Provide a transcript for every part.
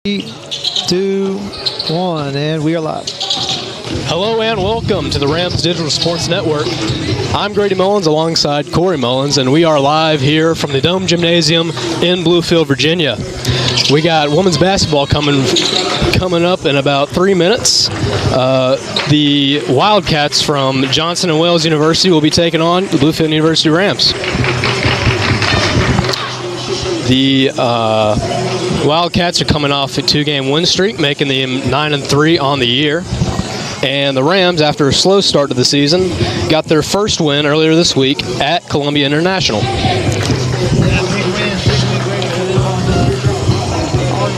2, 1, and we are live. Hello and welcome to the Rams Digital Sports Network. I'm Grady Mullins alongside Corey Mullins, and we are live here from the Dome Gymnasium in Bluefield, Virginia. We got women's basketball coming up in about 3 minutes. The Wildcats from Johnson and Wales University will be taking on the Bluefield University Rams. The Wildcats are coming off a 2-game win streak, making them 9-3 on the year. And the Rams, after a slow start to the season, got their first win earlier this week at Columbia International. On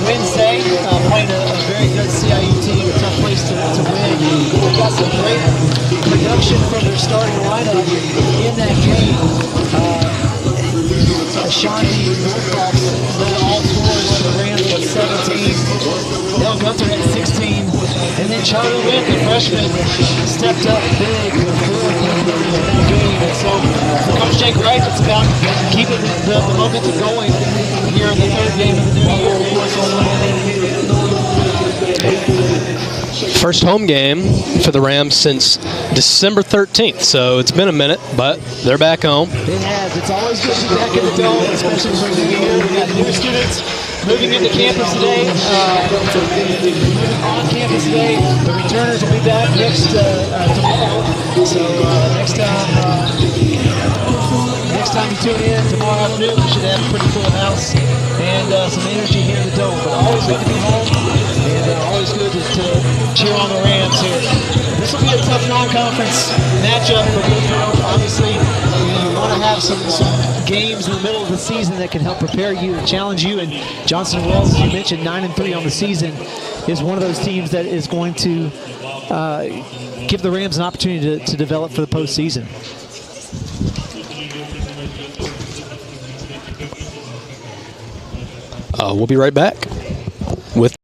Wednesday, playing a very good CIU team, a tough place to win. They've got some great production from their starting lineup in that game. Ashanti Norcross led all scorers for the Rams with 17. Dale Gunther had 16. And then Charlie Witt, the freshman, stepped up big with 4 in that game. And so for Coach Jake Wright, it's about keeping the momentum going here in the third game of the new year. First home game for the Rams since December 13th, so it's been a minute, but they're back home. It has. It's always good to be back in the Dome, especially for the new year. We got new students moving into campus today, on campus today. The returners will be back tomorrow. So next time you tune in tomorrow afternoon, we should have a pretty full house and some energy here in the Dome. But always good to be home, and always good to cheer on the Rams here. This will be a tough non-conference matchup for Bluefield. Obviously, you want to have some games in the middle of the season that can help prepare you and challenge you. And Johnson and Wales, as you mentioned, 9-3 on the season, is one of those teams that is going to give the Rams an opportunity to develop for the postseason. We'll be right back with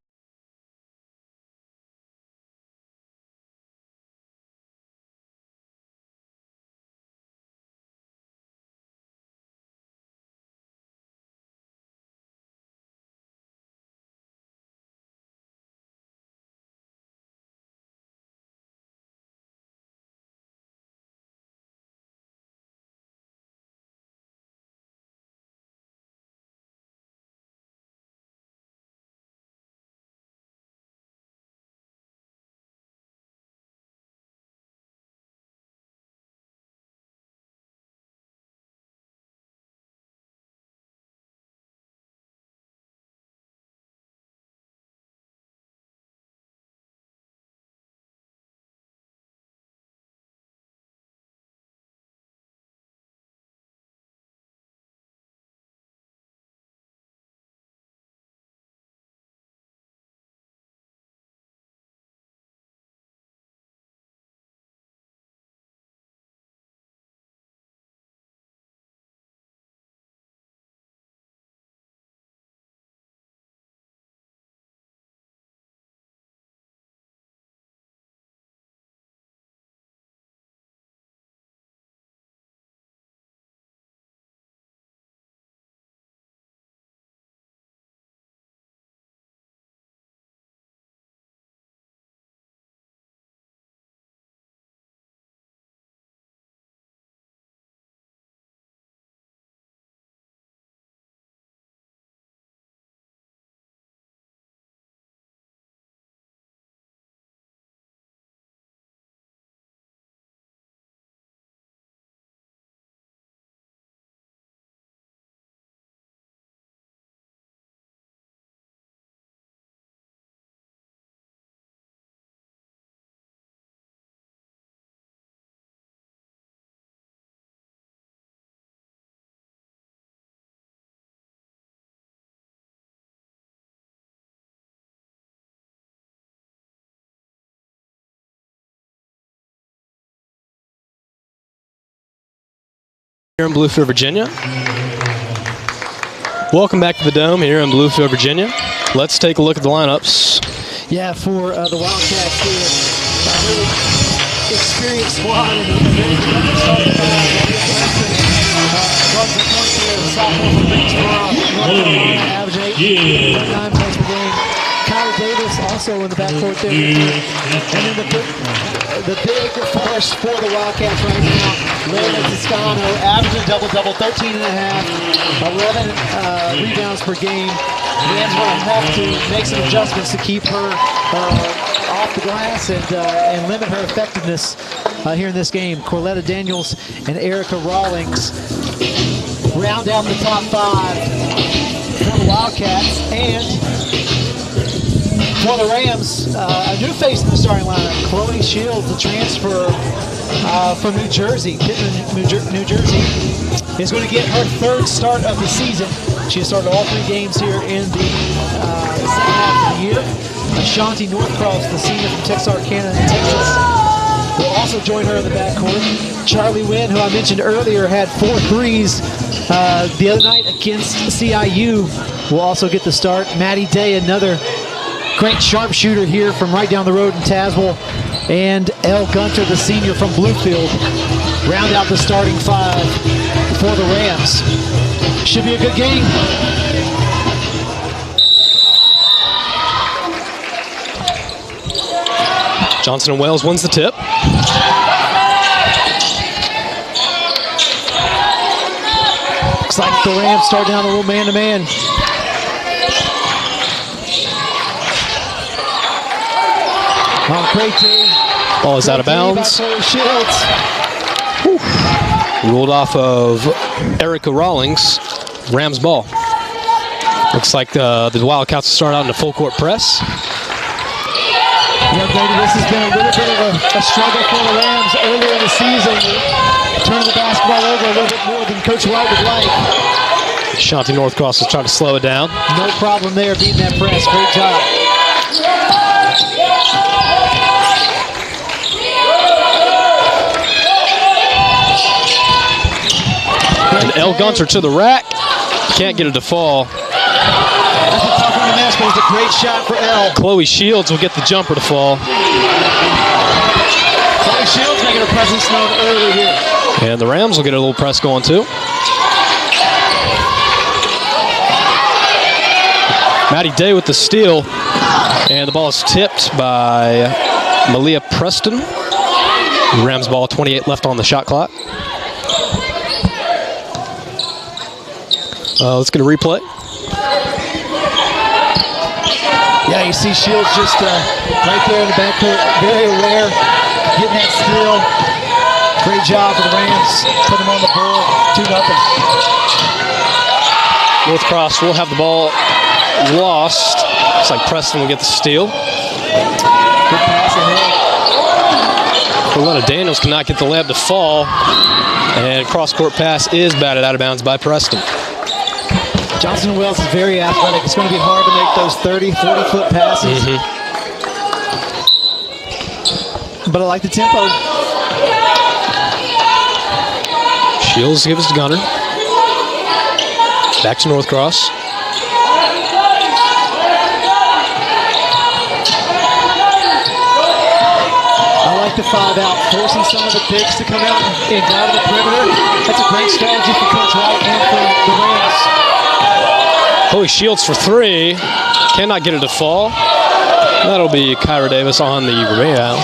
here in Bluefield, Virginia. Welcome back to the Dome here in Bluefield, Virginia. Let's take a look at the lineups. Yeah, for the Wildcats here, a really experienced squad and very good starting five. Runs the points here, the sophomore from Greensboro, averaging 8.9 points per game. also in the backcourt there. And then the big force for the Wildcats right now, Larry Toscano, averaging double-double, 13 and a half, 11 rebounds per game. Rams going to have to make some adjustments to keep her off the glass and limit her effectiveness here in this game. Corletta Daniels and Erica Rawlings round out the top 5 for the Wildcats. And for the Rams, a new face in the starting lineup, Chloe Shields, the transfer from New Jersey, New Jersey, is going to get her 3rd start of the season. She has started all 3 games here in the second half of the year. Ashanti Northcross, the senior from Texarkana, Texas, will also join her in the backcourt. Charlie Wynn, who I mentioned earlier, had 4 threes the other night against CIU, will also get the start. Maddie Day, another great sharpshooter here from right down the road in Tazewell. And Elle Gunter, the senior from Bluefield, round out the starting 5 for the Rams. Should be a good game. Johnson & Wales wins the tip. Looks like the Rams start down a little man-to-man. Oh, great team. Ball is out of bounds. Ruled off of Erica Rawlings. Rams ball. Looks like the Wildcats will start out in a full court press. Yeah, Brady, this has been a little bit of a struggle for the Rams earlier in the season. Turning the basketball over a little bit more than Coach White would like. Shanti Northcross will try to slow it down. No problem there beating that press. Great job. And Elle Gunter to the rack. Can't get it to fall. That's a tough one to miss, but it's a great shot for Elle. Chloe Shields will get the jumper to fall. Chloe Shields making her presence known early here. And the Rams will get a little press going too. Maddie Day with the steal. And the ball is tipped by Malia Preston. Rams ball, 28 left on the shot clock. Let's get a replay. Yeah, you see Shields just right there in the backcourt, very aware, getting that steal. Great job for the Rams, put them on the board, 2-0. Northcross will have the ball lost. Looks like Preston will get the steal. Good pass ahead. Corletta Daniels cannot get the layup to fall. And cross-court pass is batted out of bounds by Preston. Johnson & Wales is very athletic. It's going to be hard to make those 30, 40-foot passes. But I like the tempo. Shields gives to Gunner. Back to Northcross. I like the 5 out, forcing some of the bigs to come out and down to the perimeter. That's a great strategy for Coach White and for the Rams. Chloe Shields for 3. Cannot get it to fall. That'll be Kyra Davis on the rebound.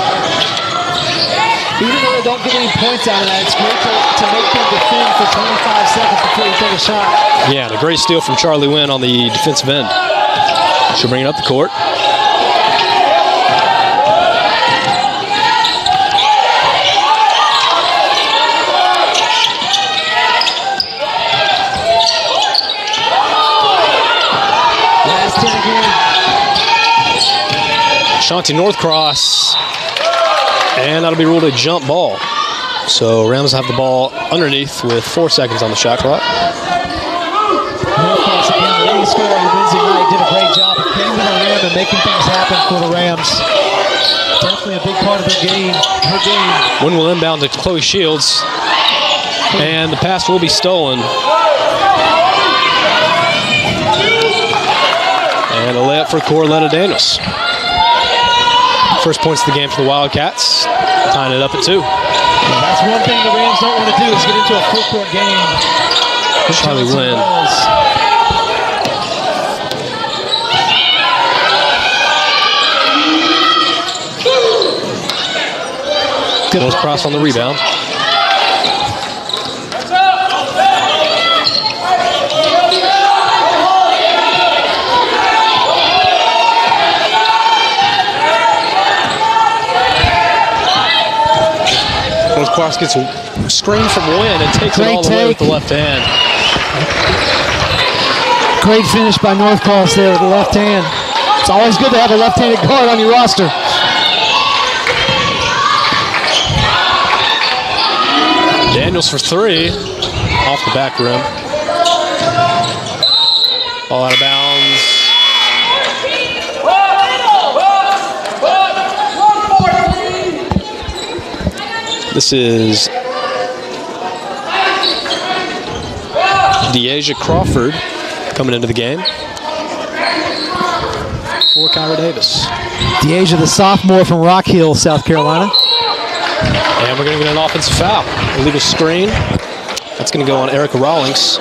Even though they don't get any points out of that, it's great to make them defend for 25 seconds before you take a shot. Yeah, and a great steal from Charlie Wynn on the defensive end. She'll bring it up the court. Shanti Northcross, and that'll be ruled a jump ball. So Rams have the ball underneath with 4 seconds on the shot clock. Northcross again, the leading scorer on Wednesday night, did a great job of getting to the rim and making things happen for the Rams. Definitely a big part of their game, her game. Wynn will inbound to Chloe Shields, and the pass will be stolen. And a layup for Corletta Daniels. First points of the game for the Wildcats, tying it up at 2. Well, that's one thing the Rams don't want to do is get into a full court game. Charlie Wynn. Good North Cross on the rebound. North Cross gets a screen from Wynn and takes it all the way with the left hand. Great finish by North Cross there with the left hand. It's always good to have a left-handed guard on your roster. Daniels for three, off the back rim. Ball out of bounds. This is Deasia Crawford coming into the game for Kyra Davis. Deasia, the sophomore from Rock Hill, South Carolina. And we're going to get an offensive foul. Illegal screen. That's going to go on Erica Rawlings.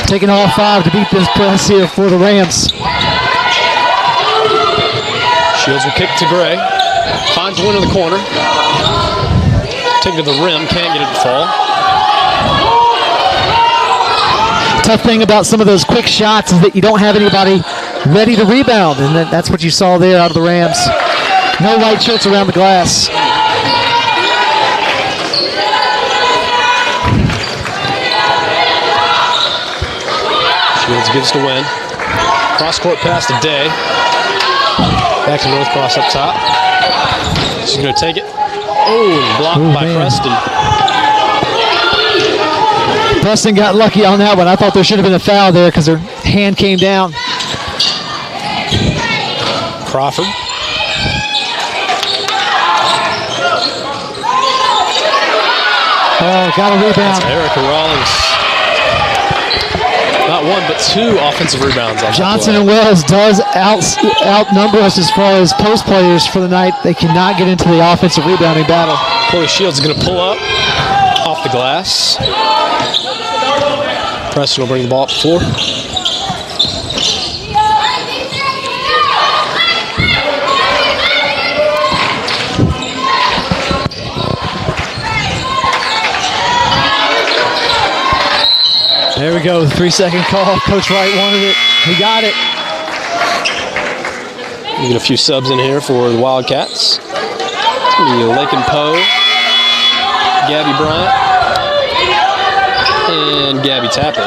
Taking all five to beat this press here for the Rams. Shields will kick to Gray. Finds one in the corner. Take it to the rim. Can't get it to fall. Tough thing about some of those quick shots is that you don't have anybody ready to rebound, and that's what you saw there out of the Rams. No white shirts around the glass. Shields gives to Wynn. Cross-court pass to Day. Back to North Cross up top. She's going to take it. Oh, blocked by Preston. Preston got lucky on that one. I thought there should have been a foul there because her hand came down. Crawford. Oh, got a rebound. That's Erica Rawlings. Not one, but two offensive rebounds. On Johnson and Wells does outnumber us as far as post players for the night. They cannot get into the offensive rebounding battle. Corey Shields is going to pull up off the glass. Preston will bring the ball up the floor. There we go, 3-second call. Coach Wright wanted it. He got it. We get a few subs in here for the Wildcats. It's going to be Lakin Poe, Gabby Bryant, and Gabby Tapper.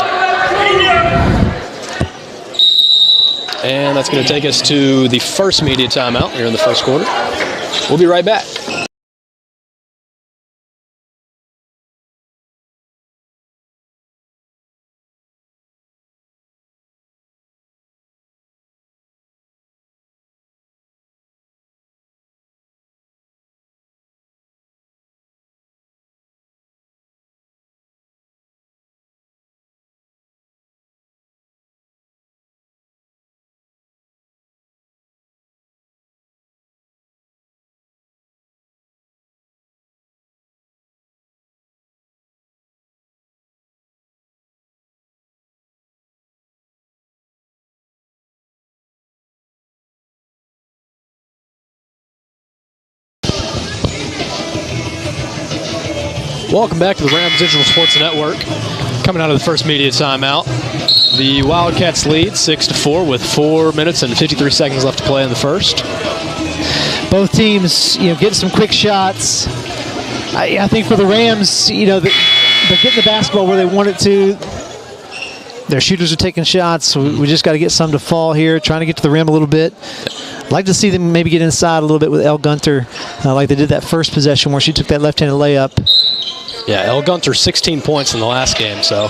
And that's going to take us to the first media timeout here in the first quarter. We'll be right back. Welcome back to the Rams Digital Sports Network. Coming out of the first media timeout, the Wildcats lead 6-4 with 4 minutes and 53 seconds left to play in the first. Both teams, getting some quick shots. I think for the Rams, they're getting the basketball where they want it to. Their shooters are taking shots. We just got to get some to fall here, trying to get to the rim a little bit. I'd like to see them maybe get inside a little bit with Elle Gunter, like they did that first possession where she took that left-handed layup. Yeah, Elle Gunter 16 points in the last game, so.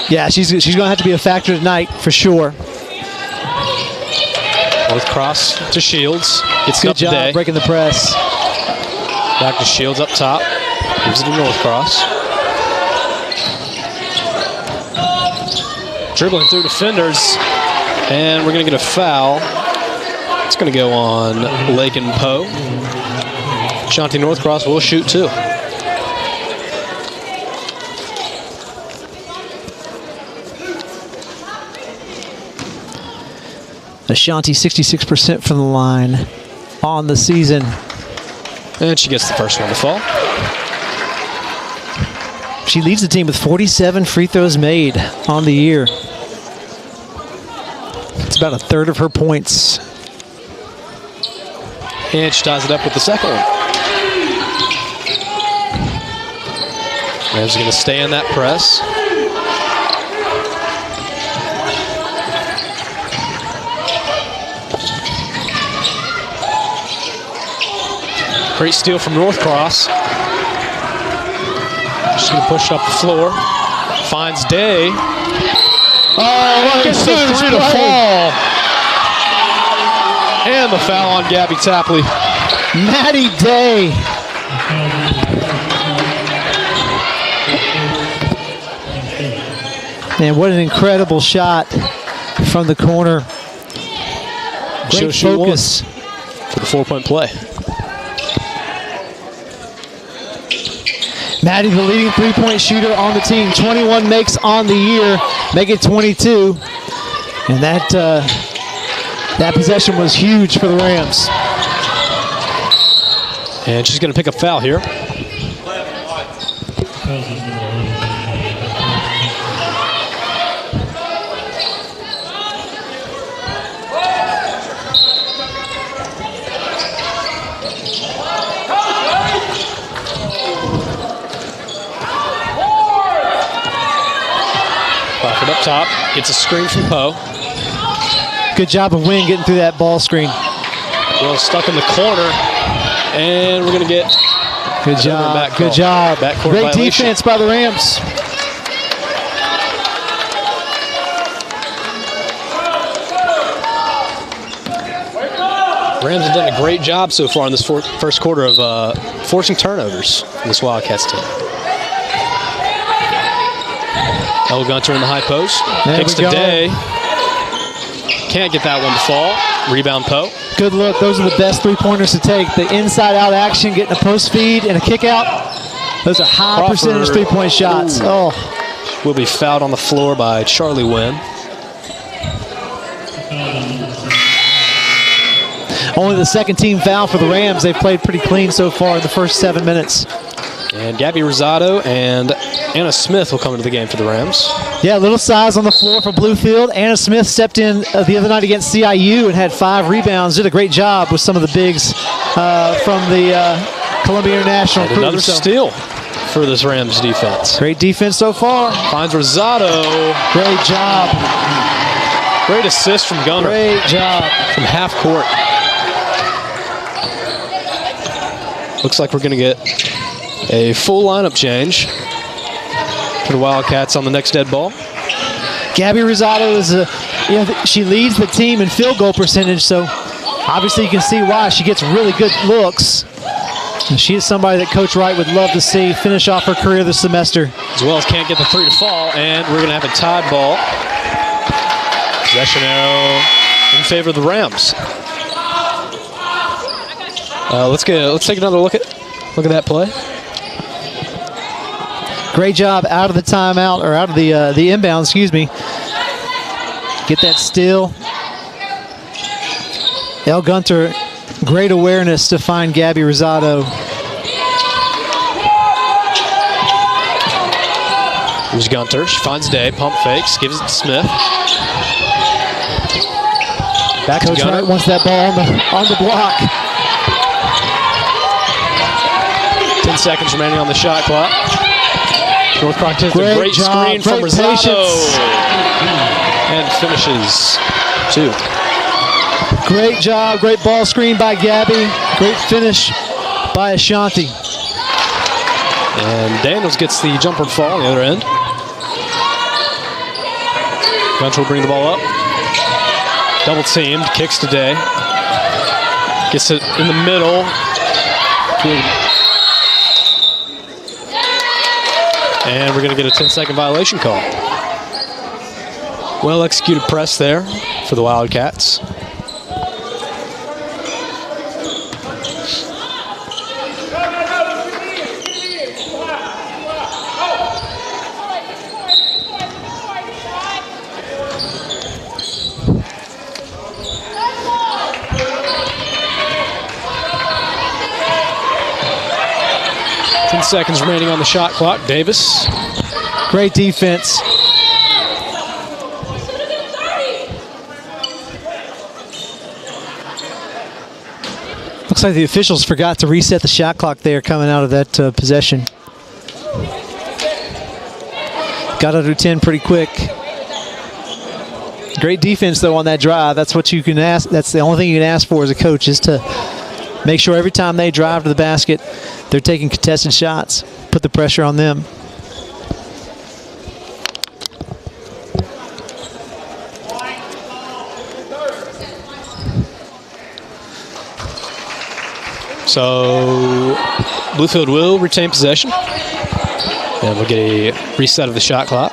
Yeah, she's going to have to be a factor tonight for sure. North Cross to Shields. Gets Good up job today. breaking the press. Back to Shields up top. Gives it to North Cross. Dribbling through defenders. And we're going to get a foul. It's going to go on Lakin Poe. Shanti North Cross will shoot too. Ashanti 66% from the line on the season. And she gets the first one to fall. She leads the team with 47 free throws made on the year. It's about a third of her points. And she ties it up with the second one. Rams going to stay in that press. Great steal from Northcross. She's going to push it up the floor. Finds Day. Oh, gets the three to fall. And the foul on Gabby Tapley. Maddie Day. Man, what an incredible shot from the corner. Great focus for the 4-point play. Maddie, the leading three-point shooter on the team. 21 makes on the year, make it 22. And that possession was huge for the Rams. And she's going to pick up foul here. Crawford up top, gets a screen from Poe. Good job of Wynn getting through that ball screen. Well, stuck in the corner, and we're going to get good job. Good job. Great violation. Defense by the Rams. Rams have done a great job so far in this first quarter of forcing turnovers in this Wildcats team. El Gunter in the high post. Kicks to Day. Can't get that one to fall. Rebound Poe. Good look. Those are the best three-pointers to take. The inside-out action, getting a post feed and a kick-out. Those are high percentage three-point shots. Ooh. Oh. Will be fouled on the floor by Charlie Wynn. Only the second team foul for the Rams. They've played pretty clean so far in the first 7 minutes. And Gabby Rosado and Anna Smith will come into the game for the Rams. Yeah, a little size on the floor for Bluefield. Anna Smith stepped in the other night against CIU and had 5 rebounds. Did a great job with some of the bigs from the Columbia International crew. Another steal for this Rams defense. Great defense so far. Finds Rosado. Great job. Great assist from Gunner. Great job. From half court. Looks like we're going to get a full lineup change for the Wildcats on the next dead ball. Gabby Rosado is she leads the team in field goal percentage, so obviously you can see why. She gets really good looks. And she is somebody that Coach Wright would love to see finish off her career this semester. As well as can't get the three to fall, and we're going to have a tied ball. Possession arrow in favor of the Rams. Let's take another look at that play. Great job out of the timeout, or out of the inbound, excuse me. Get that steal. El Gunter, great awareness to find Gabby Rosado. Here's Gunter. She finds Day, pump fakes, gives it to Smith. Back Coach to Gunter. Wright wants that ball on the block. 10 seconds remaining on the shot clock. Northcross takes a great screen from Rosado. And finishes 2. Great job, great ball screen by Gabby. Great finish by Ashanti. And Daniels gets the jumper fall on the other end. Gunter will bring the ball up. Double teamed, kicks to Day. Gets it in the middle. And we're going to get a 10-second violation call. Well executed press there for the Wildcats. 10 seconds remaining on the shot clock. Davis. Great defense. Looks like the officials forgot to reset the shot clock there coming out of that possession. Got under 10 pretty quick. Great defense, though, on that drive. That's what you can ask. That's the only thing you can ask for as a coach, is to make sure every time they drive to the basket, they're taking contested shots. Put the pressure on them. So Bluefield will retain possession. And we'll get a reset of the shot clock.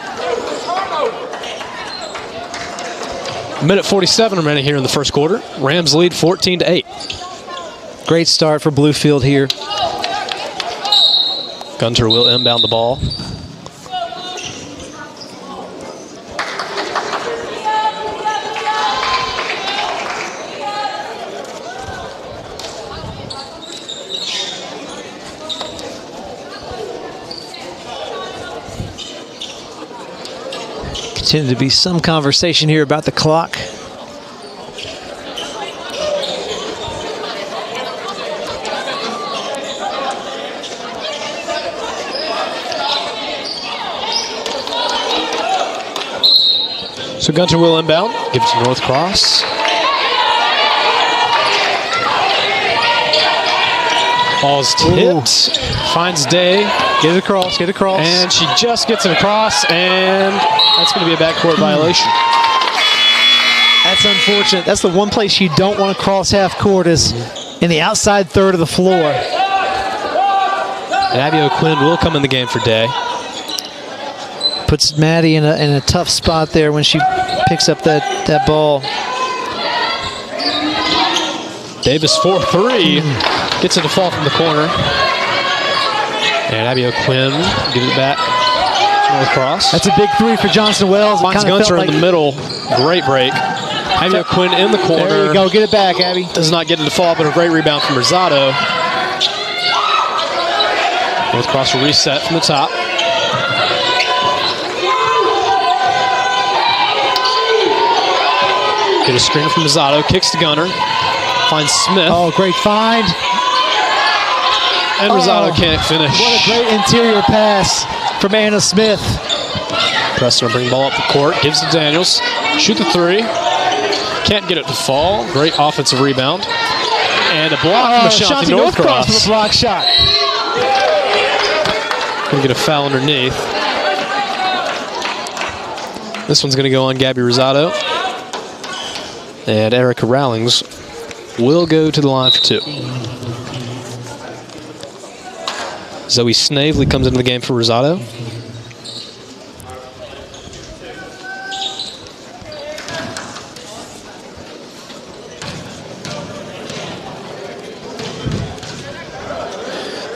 Minute 47 remaining here in the first quarter. Rams lead 14-8. Great start for Bluefield here. Gunter will inbound the ball. Continue to be some conversation here about the clock. So Gunter will inbound, give it to North Cross. Ball's tipped, finds Day. Get it across, get it across. And she just gets it across, and that's going to be a backcourt violation. That's unfortunate. That's the one place you don't want to cross half court, is in the outside third of the floor. And Abby O'Quinn will come in the game for Day. Puts Maddie in a tough spot there when she picks up that ball. Davis 4-3. Gets it to fall from the corner. And Abby O'Quinn gives it back to North Cross. That's a big three for Johnson Wells. Finds Gunter in the middle. Great break. Abby O'Quinn in the corner. There you go. Get it back, Abby. Does not get it to fall, but a great rebound from Rosado. North Cross will reset from the top. Get a screen from Rosado. Kicks to Gunter. Finds Smith. Oh, great find. And Rosado can't finish. What a great interior pass from Anna Smith. Preston will bring the ball up the court. Gives to Daniels. Shoot the three. Can't get it to fall. Great offensive rebound. And a block from Ashanti Northcross. With a block shot. Gonna get a foul underneath. This one's gonna go on Gabby Rosado. And Erica Rowlings will go to the line for two. Zoe Snavely comes into the game for Rosado.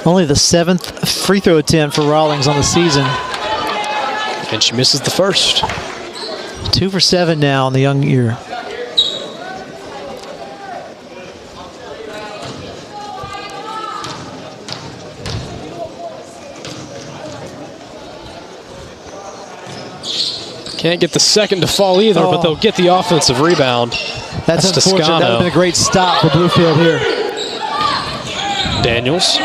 Only the 7th free throw attempt for Rawlings on the season. And she misses the first. 2 for 7 now in the young year. Can't get the second to fall either, but they'll get the offensive rebound. That's unfortunate. Toscano. That would have been a great stop for Bluefield here. Daniels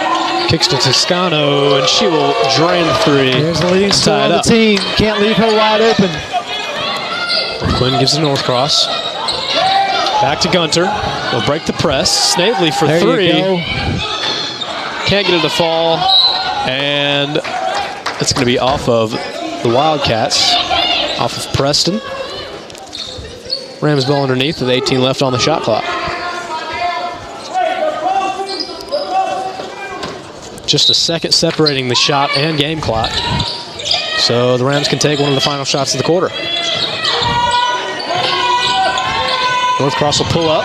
kicks to Toscano, and she will drain the three. There's the leading scorer on the team. Can't leave her wide open. Quinn gives to Northcross. Back to Gunter. They'll break the press. Snavely for there three. You go. Can't get it to fall. And it's going to be off of the Wildcats. Off of Preston. Rams ball underneath with 18 left on the shot clock. Just a second separating the shot and game clock. So the Rams can take one of the final shots of the quarter. Northcross will pull up.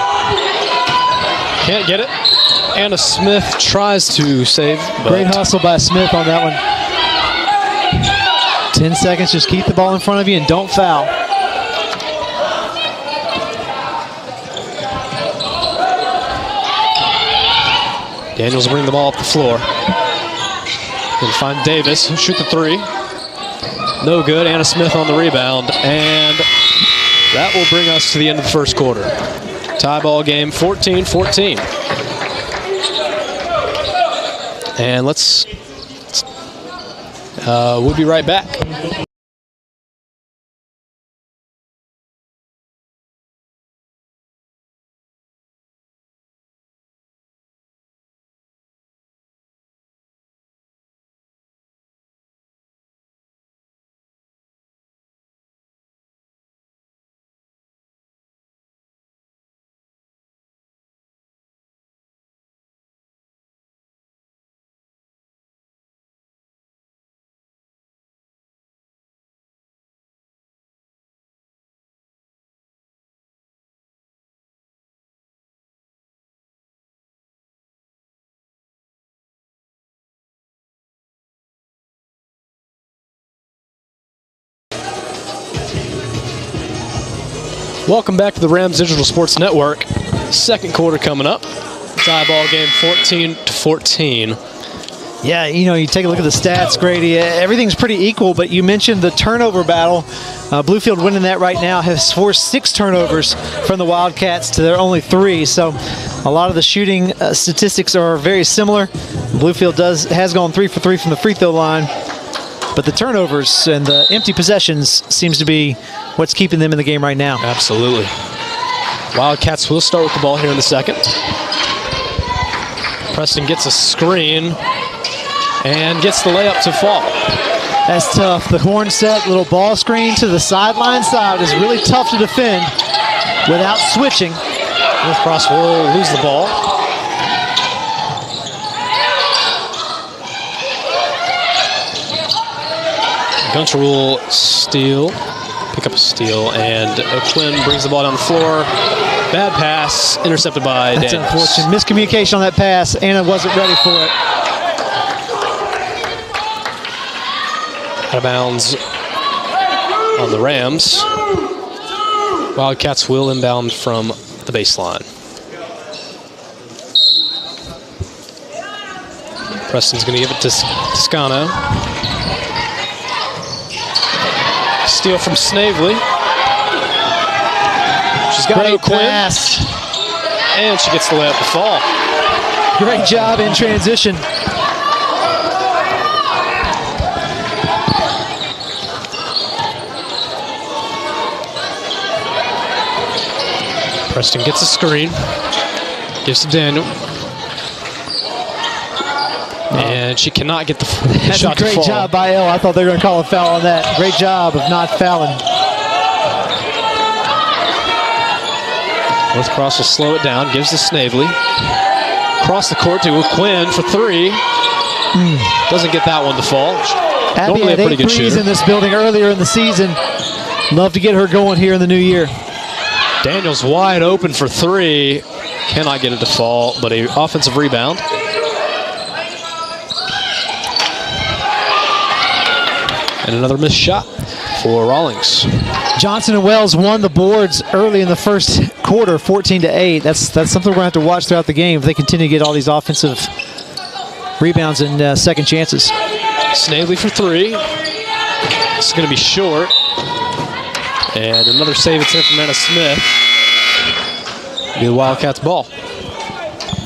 Can't get it. Anna Smith tries to save. Great hustle by Smith on that one. 10 seconds, just keep the ball in front of you and don't foul. Daniels will bring the ball up the floor. Gonna find Davis, shoot the three. No good. Anna Smith on the rebound, and that will bring us to the end of the first quarter. Tie ball game, 14-14. And we'll be right back. Welcome back to the Rams Digital Sports Network. Second quarter coming up. Tie ball game 14-14. Yeah, you know, you take a look at the stats, Grady. Everything's pretty equal, but you mentioned the turnover battle. Bluefield winning that right now, has forced 6 turnovers from the Wildcats to their only 3. So a lot of the shooting statistics are very similar. Bluefield has gone 3 for 3 from the free throw line, but the turnovers and the empty possessions seems to be what's keeping them in the game right now. Absolutely. Wildcats will start with the ball here in the second. Preston gets a screen and gets the layup to fall. That's tough. The horn set, little ball screen to the sideline side is really tough to defend without switching. Northcross will lose the ball. Gunter will pick up a steal, and O'Quinn brings the ball down the floor. Bad pass, intercepted by That's Daniels. unfortunate. Miscommunication on that pass. Anna wasn't ready for it. Out of bounds on the Rams. Wildcats will inbound from the baseline. Preston's going to give it to Toscano. Steal from Snavely. She's got Great O'Quinn. pass. And she gets the layup to fall. Great job in transition. Preston gets a screen. Gives to Daniel. And she cannot get the That's shot a great to fall. job by Elle. I thought they were going to call a foul on that. Great job of not fouling. Northcross will slow it down. Gives to Snavely. Across the court to O'Quinn for 3. Doesn't get that one to fall. Abby Normally a had pretty 8 good threes shooter. in this building earlier in the season. Love to get her going here in the new year. Daniels wide open for 3. Cannot get it to fall, but an offensive rebound. And another missed shot for Rawlings. Johnson and Wells won the boards early in the first quarter, 14-8. That's something we're going to have to watch throughout the game if they continue to get all these offensive rebounds and second chances. Snavely for 3. It's going to be short. And another save attempt from Anna Smith. Be the Wildcats' ball.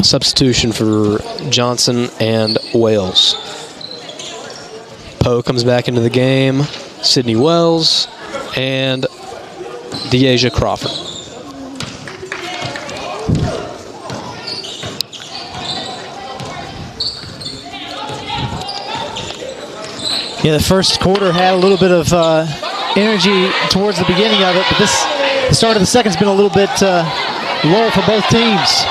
Substitution for Johnson and Wales. Poe comes back into the game. Sydney Wells and Deasia Crawford. Yeah, the first quarter had a little bit of energy towards the beginning of it, but the start of the second's been a little bit low for both teams.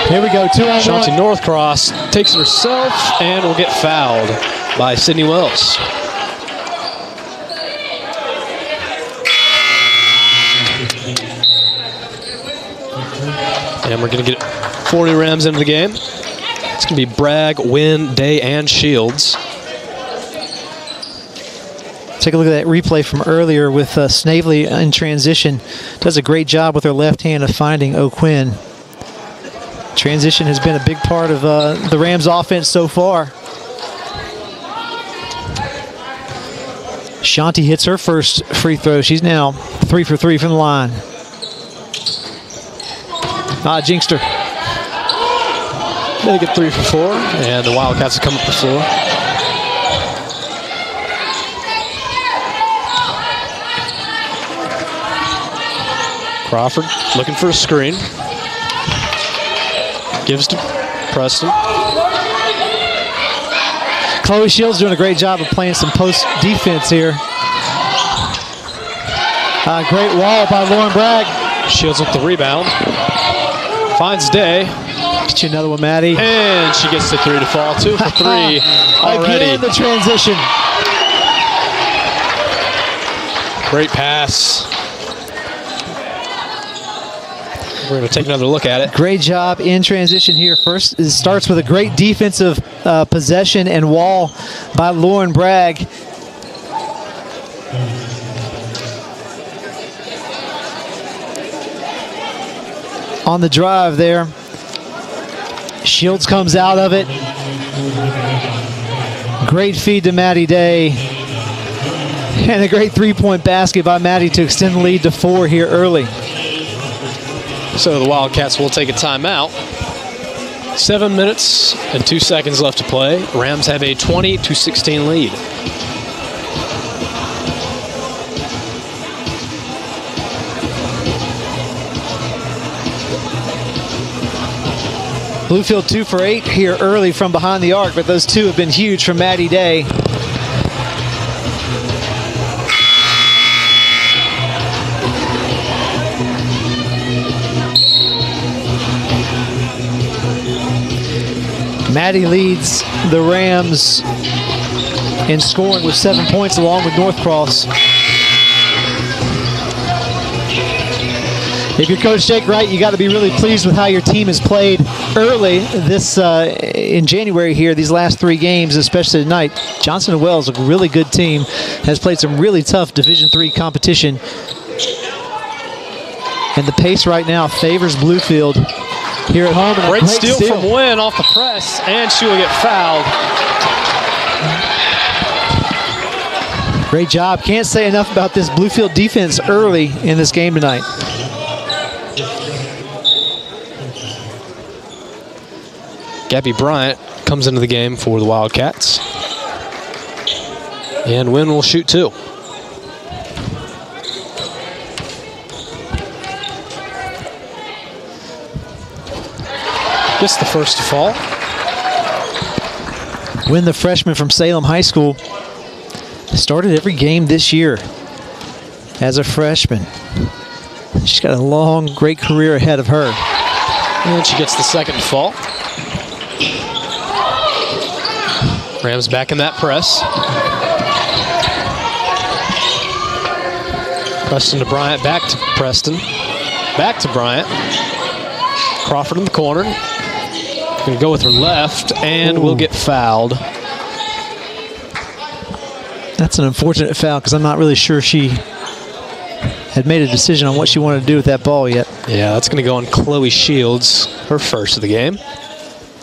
Here we go, 2-on-1. Shanti Northcross takes it herself and will get fouled by Sydney Wells. And we're going to get 40 Rams into the game. It's going to be Bragg, Wynn, Day, and Shields. Take a look at that replay from earlier with Snavely in transition. Does a great job with her left hand of finding O'Quinn. Transition has been a big part of the Rams offense so far. Shanti hits her first free throw. She's now 3 for 3 from the line. Jinxed her. They get 3 for 4, and the Wildcats will come up the floor. Crawford looking for a screen. Gives to Preston. Chloe Shields doing a great job of playing some post defense here. Great wall by Lauren Bragg. Shields with the rebound. Finds Day. Get you another one, Maddie. And she gets the 3 to fall. 2 for 3 already. Again, the transition. Great pass. We're going to take another look at it. Great job in transition here. First, it starts with a great defensive possession and wall by Lauren Bragg. On the drive there. Shields comes out of it. Great feed to Maddie Day. And a great three-point basket by Maddie to extend the lead to 4 here early. So the Wildcats will take a timeout. 7 minutes and 2 seconds left to play. Rams have a 20-16 lead. Bluefield 2 for 8 here early from behind the arc, but those 2 have been huge from Maddie Day. Maddie leads the Rams in scoring with 7 points along with Northcross. If you're Coach Jake Wright, you got to be really pleased with how your team has played early this in January here, these last 3 games, especially tonight. Johnson & Wells, a really good team, has played some really tough Division III competition. And the pace right now favors Bluefield here at home. And great steal from Wynn off the press, and she will get fouled. Great job. Can't say enough about this Bluefield defense early in this game tonight. Gabby Bryant comes into the game for the Wildcats. And Wynn will shoot 2. Just the first to fall. Wynn, the freshman from Salem High School, started every game this year as a freshman. She's got a long, great career ahead of her. And she gets the second to fall. Rams back in that press. Preston to Bryant, back to Preston. Back to Bryant. Crawford in the corner. Going to go with her left and will get fouled. That's an unfortunate foul because I'm not really sure she had made a decision on what she wanted to do with that ball yet. Yeah, that's going to go on Chloe Shields, her first of the game.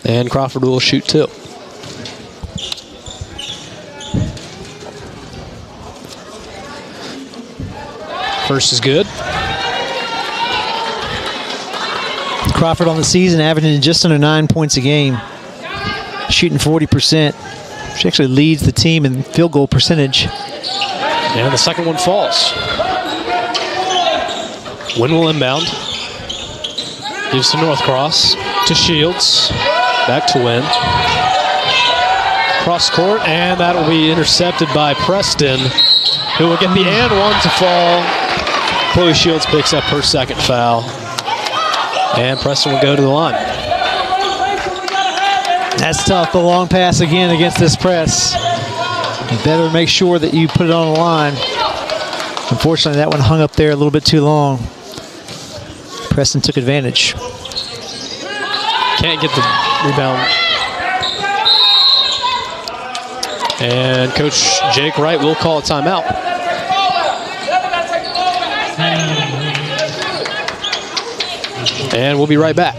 And Crawford will shoot 2. First is good. Crawford on the season averaging just under 9 points a game, shooting 40%. She actually leads the team in field goal percentage. And the second one falls. Wynn will inbound. Gives to Northcross, to Shields. Back to Wynn. Cross court, and that will be intercepted by Preston, who will get the and 1 to fall. Chloe Shields picks up her second foul. And Preston will go to the line. That's tough, the long pass again against this press. You better make sure that you put it on the line. Unfortunately, that one hung up there a little bit too long. Preston took advantage. Can't get the rebound. And Coach Jake Wright will call a timeout. And we'll be right back.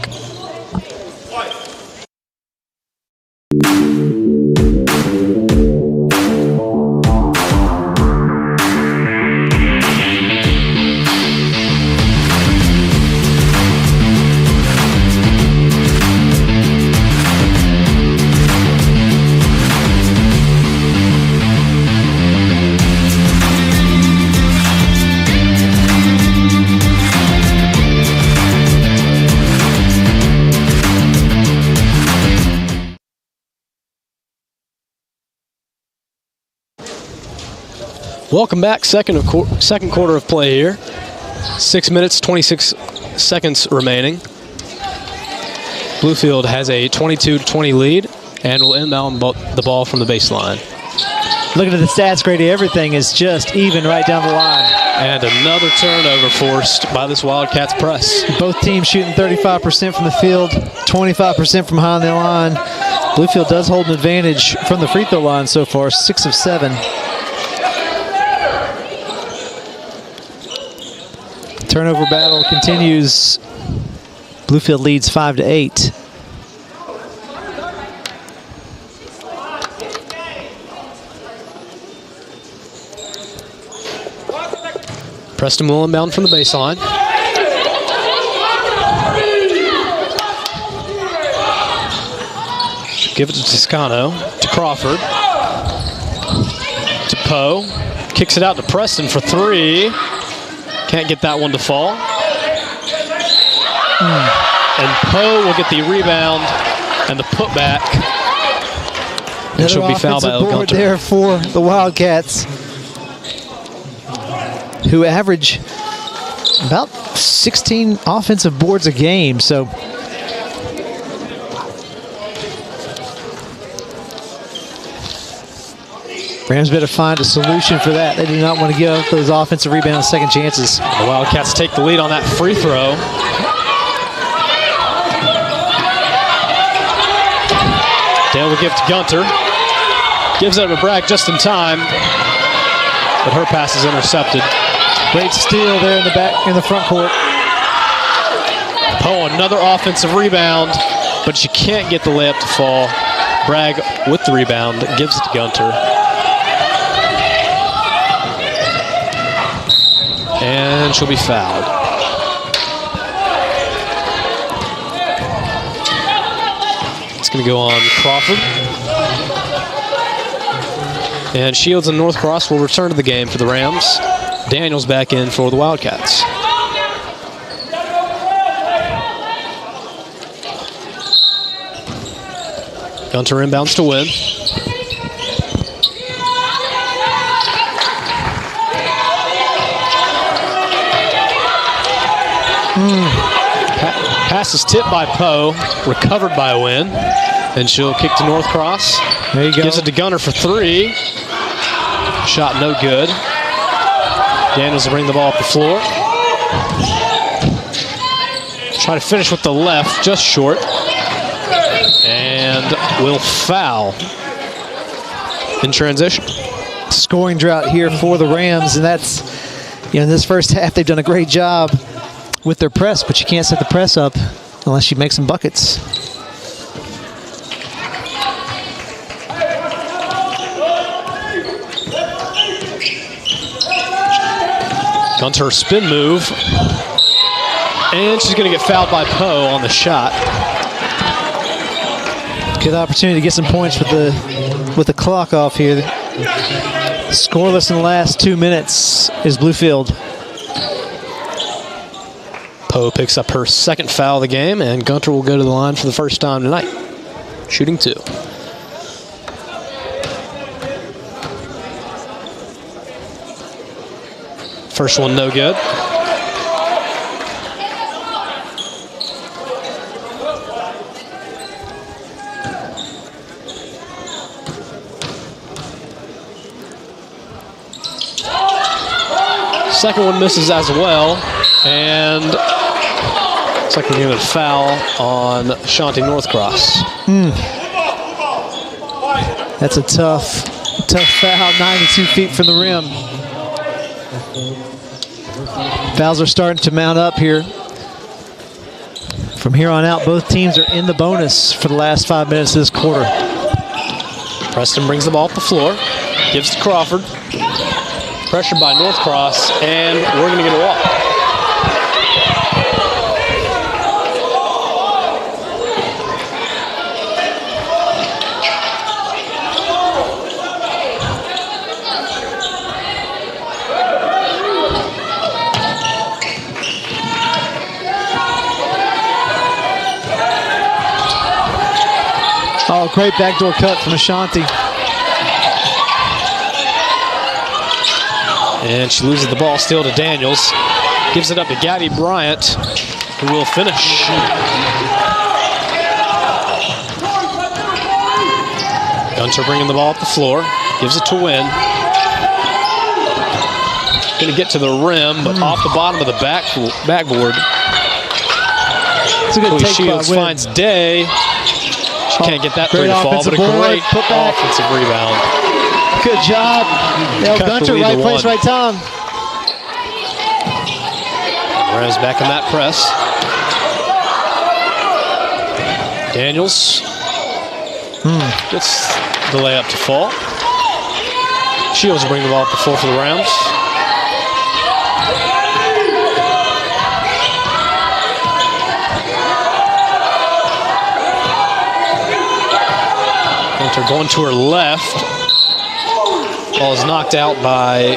Welcome back. Second quarter of play here. 6 minutes, 26 seconds remaining. Bluefield has a 22-20 lead and will inbound the ball from the baseline. Looking at the stats, Grady, everything is just even right down the line. And another turnover forced by this Wildcats press. Both teams shooting 35% from the field, 25% from behind the line. Bluefield does hold an advantage from the free throw line so far, 6 of 7. Turnover battle continues. Bluefield leads 5-8. Preston will inbound from the baseline. Give it to Toscano, to Crawford, to Poe. Kicks it out to Preston for 3. Can't get that one to fall. And Poe will get the rebound and the putback. And she'll be fouled by board Gunter. there for the Wildcats, who average about 16 offensive boards a game. So Rams better find a solution for that. They do not want to give up those offensive rebounds, second chances. The Wildcats take the lead on that free throw. Dale will give to Gunter. Gives it to Bragg just in time, but her pass is intercepted. Great steal there in the back, in the front court. Poe, another offensive rebound, but she can't get the layup to fall. Bragg with the rebound, gives it to Gunter. And she'll be fouled. It's going to go on Crawford. And Shields and Northcross will return to the game for the Rams. Daniels back in for the Wildcats. Gunter inbounds to win. Pass is tipped by Poe, recovered by Wynn, and she'll kick to Northcross. There you go. Gives it to Gunter for 3. Shot no good. Daniels will bring the ball up the floor. Try to finish with the left, just short. And will foul in transition. Scoring drought here for the Rams, and that's, in this first half they've done a great job with their press, but you can't set the press up unless you make some buckets. Gunter spin move, and she's going to get fouled by Poe on the shot. Good opportunity to get some points with the clock off here. Scoreless in the last 2 minutes is Bluefield. Poe picks up her second foul of the game, and Gunter will go to the line for the first time tonight, shooting 2. First one no good. Second one misses as well, and looks like we're giving a foul on Shanti Northcross. That's a tough foul, 92 feet from the rim. Fouls are starting to mount up here. From here on out, both teams are in the bonus for the last 5 minutes of this quarter. Preston brings the ball up the floor, gives to Crawford. Pressured by Northcross, and we're going to get a walk. Oh, great backdoor cut from Ashanti. And she loses the ball still to Daniels. Gives it up to Gabby Bryant, who will finish. Gunter bringing the ball up the floor. Gives it to Wynn. Going to get to the rim, but off the bottom of the backboard. It's a good take Shields by Wynn. finds Day. She can't get that Great three to fall, but a offensive great board, put back. offensive rebound. Good job. Cut the Gunter, lead to right place, one. right time. Rams back in that press. Daniels gets the layup to fall. Shields bring the ball up the floor for the Rams. Gunter going to her left. Ball is knocked out by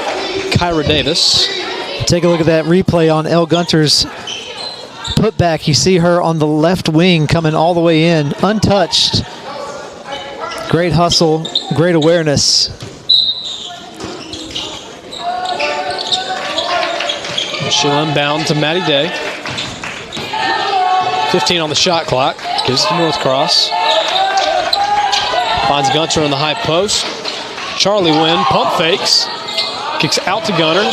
Kyra Davis. Take a look at that replay on Elle Gunter's putback. You see her on the left wing coming all the way in, untouched. Great hustle, great awareness. She'll inbound to Maddie Day. 15 on the shot clock. Gives it to Northcross. Finds Gunter in the high post. Charlie Wynn pump fakes. Kicks out to Gunter.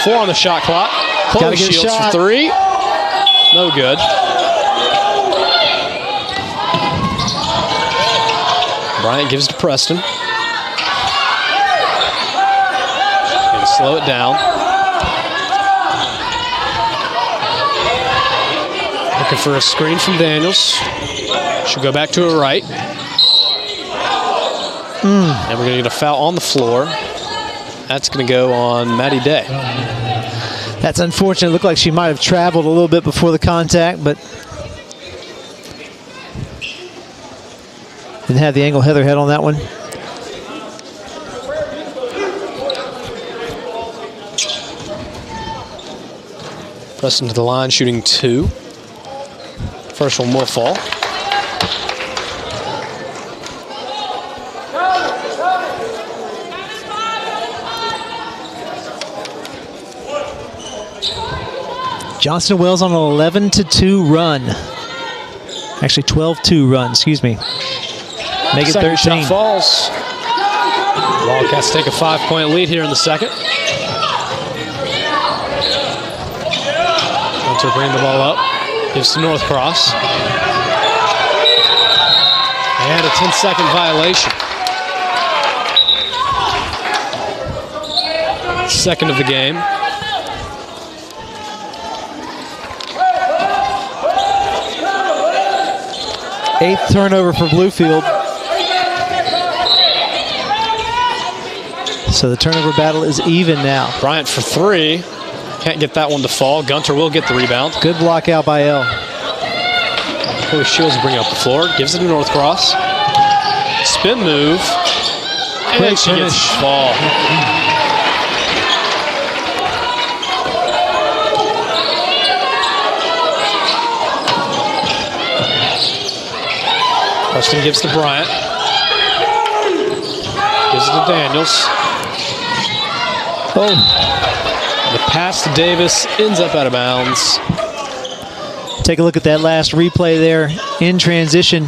4 on the shot clock. Gotta get a Shields shot. for 3. No good. Bryant gives it to Preston. Gonna slow it down. Looking for a screen from Daniels. She'll go back to her right. And we're going to get a foul on the floor. That's going to go on Maddie Day. That's unfortunate. It looked like she might have traveled a little bit before the contact, but didn't have the angle Heather had on that one. Preston to the line, shooting 2. First one will fall. Johnston Wells on an 11-2 run. Actually, 12-2 run, excuse me. Make it Second 13. shot falls. Wildcats take a 5-point lead here in the second. Gunter bringing the ball up. Gives to Northcross. And a 10-second violation. Second of the game. Eighth turnover for Bluefield. So the turnover battle is even now. Bryant for 3. Can't get that one to fall. Gunter will get the rebound. Good block out by Elle. Chloe Shields bring up the floor. Gives it to Northcross. Spin move. And Great she finish. gets the ball. Preston gives to Bryant. Gives it to Daniels. Oh, The pass to Davis ends up out of bounds. take a look at that last replay there in transition.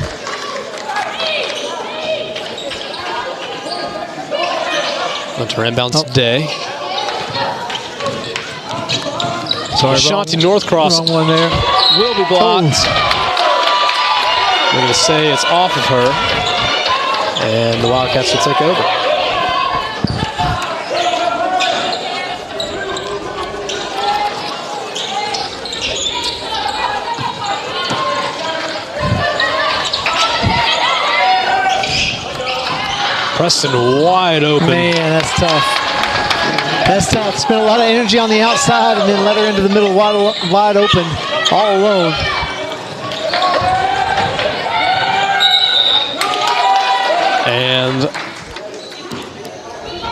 Gunter inbounds today. Sorry, Ashanti Northcross wrong one there. will be blocked. We're going to say it's off of her. And the Wildcats will take over. Preston wide open. Man, that's tough. That's tough. Spent a lot of energy on the outside and then let her into the middle wide open, all alone. And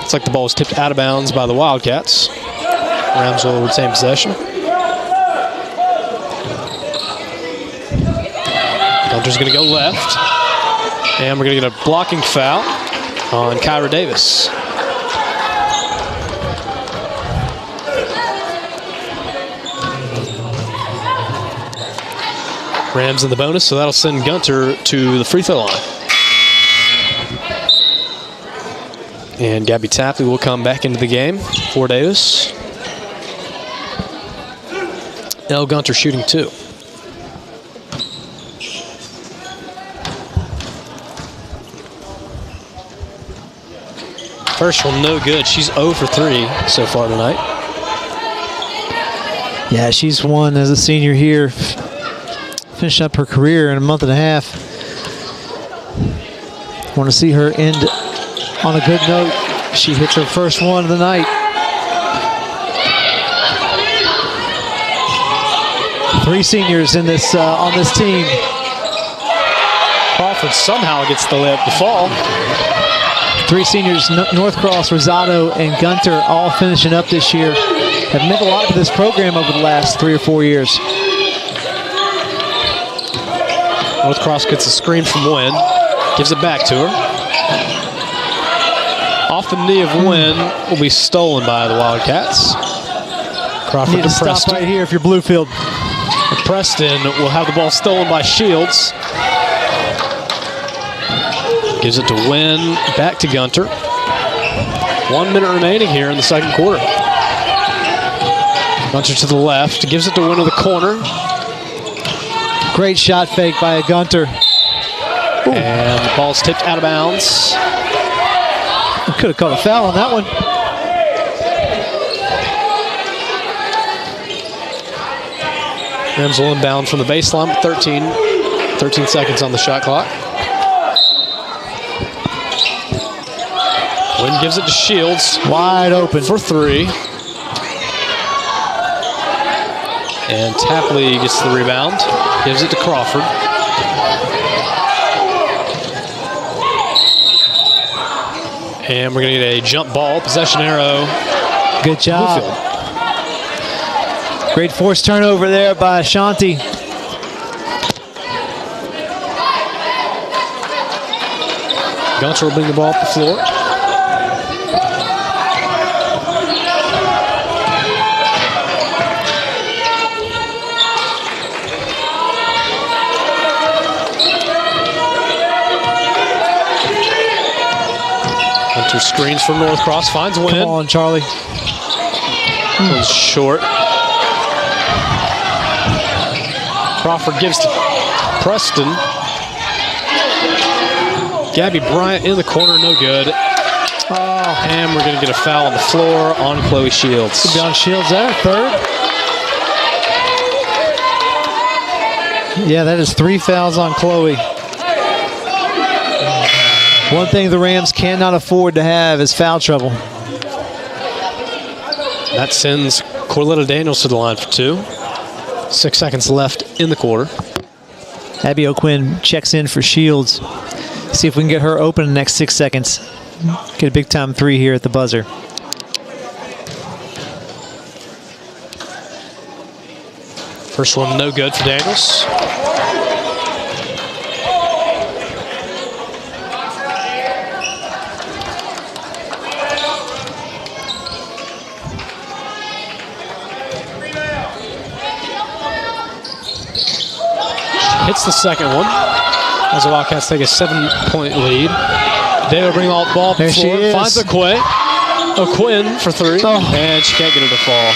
it's like the ball was tipped out of bounds by the Wildcats. Rams will retain possession. Gunter's going to go left. And we're going to get a blocking foul on Kyra Davis. Rams in the bonus, so that'll send Gunter to the free throw line. And Gabby Tapley will come back into the game for Davis. Elle Gunter shooting 2. First one, no good. She's 0 for 3 so far tonight. Yeah, she's won as a senior here. Finished up her career in a month and a half. Want to see her end on a good note. She hits her first one of the night. Three seniors in this on this team. Crawford somehow gets the layup to fall. Three seniors, Northcross, Rosado, and Gunter, all finishing up this year. Have meant a lot to this program over the last 3 or 4 years. Northcross gets a screen from Wynn. Gives it back to her. Off the knee of Wynn will be stolen by the Wildcats. Crawford Need to stop Preston. right here if you're Bluefield. Preston will have the ball stolen by Shields. Gives it to Wynn, back to Gunter. 1 minute remaining here in the second quarter. Gunter to the left, gives it to Wynn to the corner. Great shot fake by Gunter. Ooh. And the ball's tipped out of bounds. Could have caught a foul on that one. Rams will inbound from the baseline with 13 seconds on the shot clock. Wynn gives it to Shields. Wide open for 3. And Tapley gets the rebound. Gives it to Crawford. And we're going to get a jump ball, possession arrow. Good job. Bluefield. Great forced turnover there by Ashanti. Gunter will bring the ball up the floor. Gunter screens from Northcross, finds Wynn. Come on, Charlie. One's short. Crawford gives to Preston. Gabby Bryant in the corner, no good. Oh. And we're going to get a foul on the floor on Chloe Shields. Could be on Shields there, third. Yeah, that is 3 fouls on Chloe. One thing the Rams cannot afford to have is foul trouble. That sends Corletta Daniels to the line for 2. 6 seconds left in the quarter. Abby O'Quinn checks in for Shields. See if we can get her open in the next 6 seconds. Get a big time 3 here at the buzzer. First one no good for Daniels. Hits the second one as the Wildcats take a 7-point lead. They will bring all the ball up the floor. Finds O'Quinn for 3. Oh. And she can't get it to fall.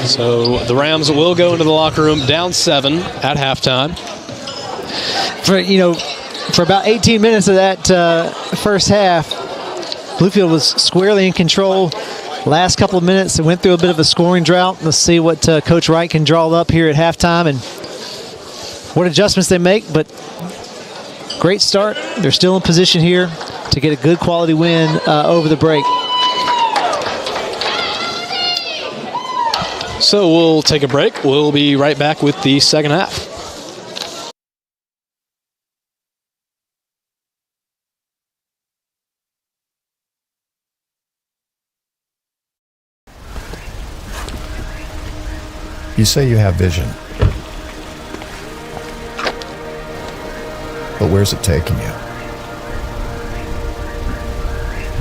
So the Rams will go into the locker room down 7 at halftime. For about 18 minutes of that first half, Bluefield was squarely in control. Last couple of minutes, it went through a bit of a scoring drought. Let's see what Coach Wright can draw up here at halftime and what adjustments they make. But great start. They're still in position here to get a good quality win over the break. So we'll take a break. We'll be right back with the second half. You say you have vision, but where's it taking you?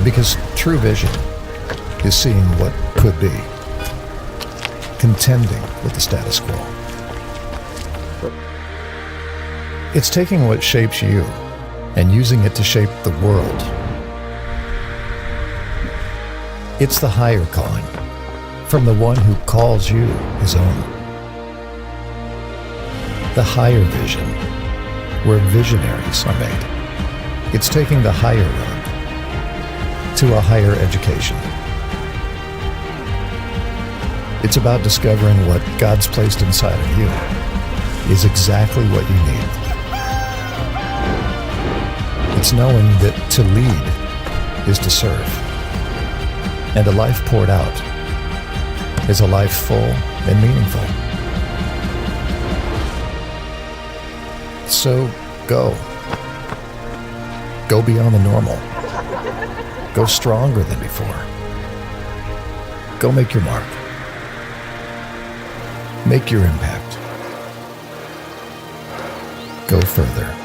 Because true vision is seeing what could be. contending with the status quo. It's taking what shapes you and using it to shape the world. It's the higher calling from the one who calls you his own. The higher vision, where visionaries are made. It's taking the higher road to a higher education. It's about discovering what God's placed inside of you is exactly what you need. It's knowing that to lead is to serve. And a life poured out is a life full and meaningful. So go. Go beyond the normal. Go stronger than before. Go make your mark. Make your impact. Go further.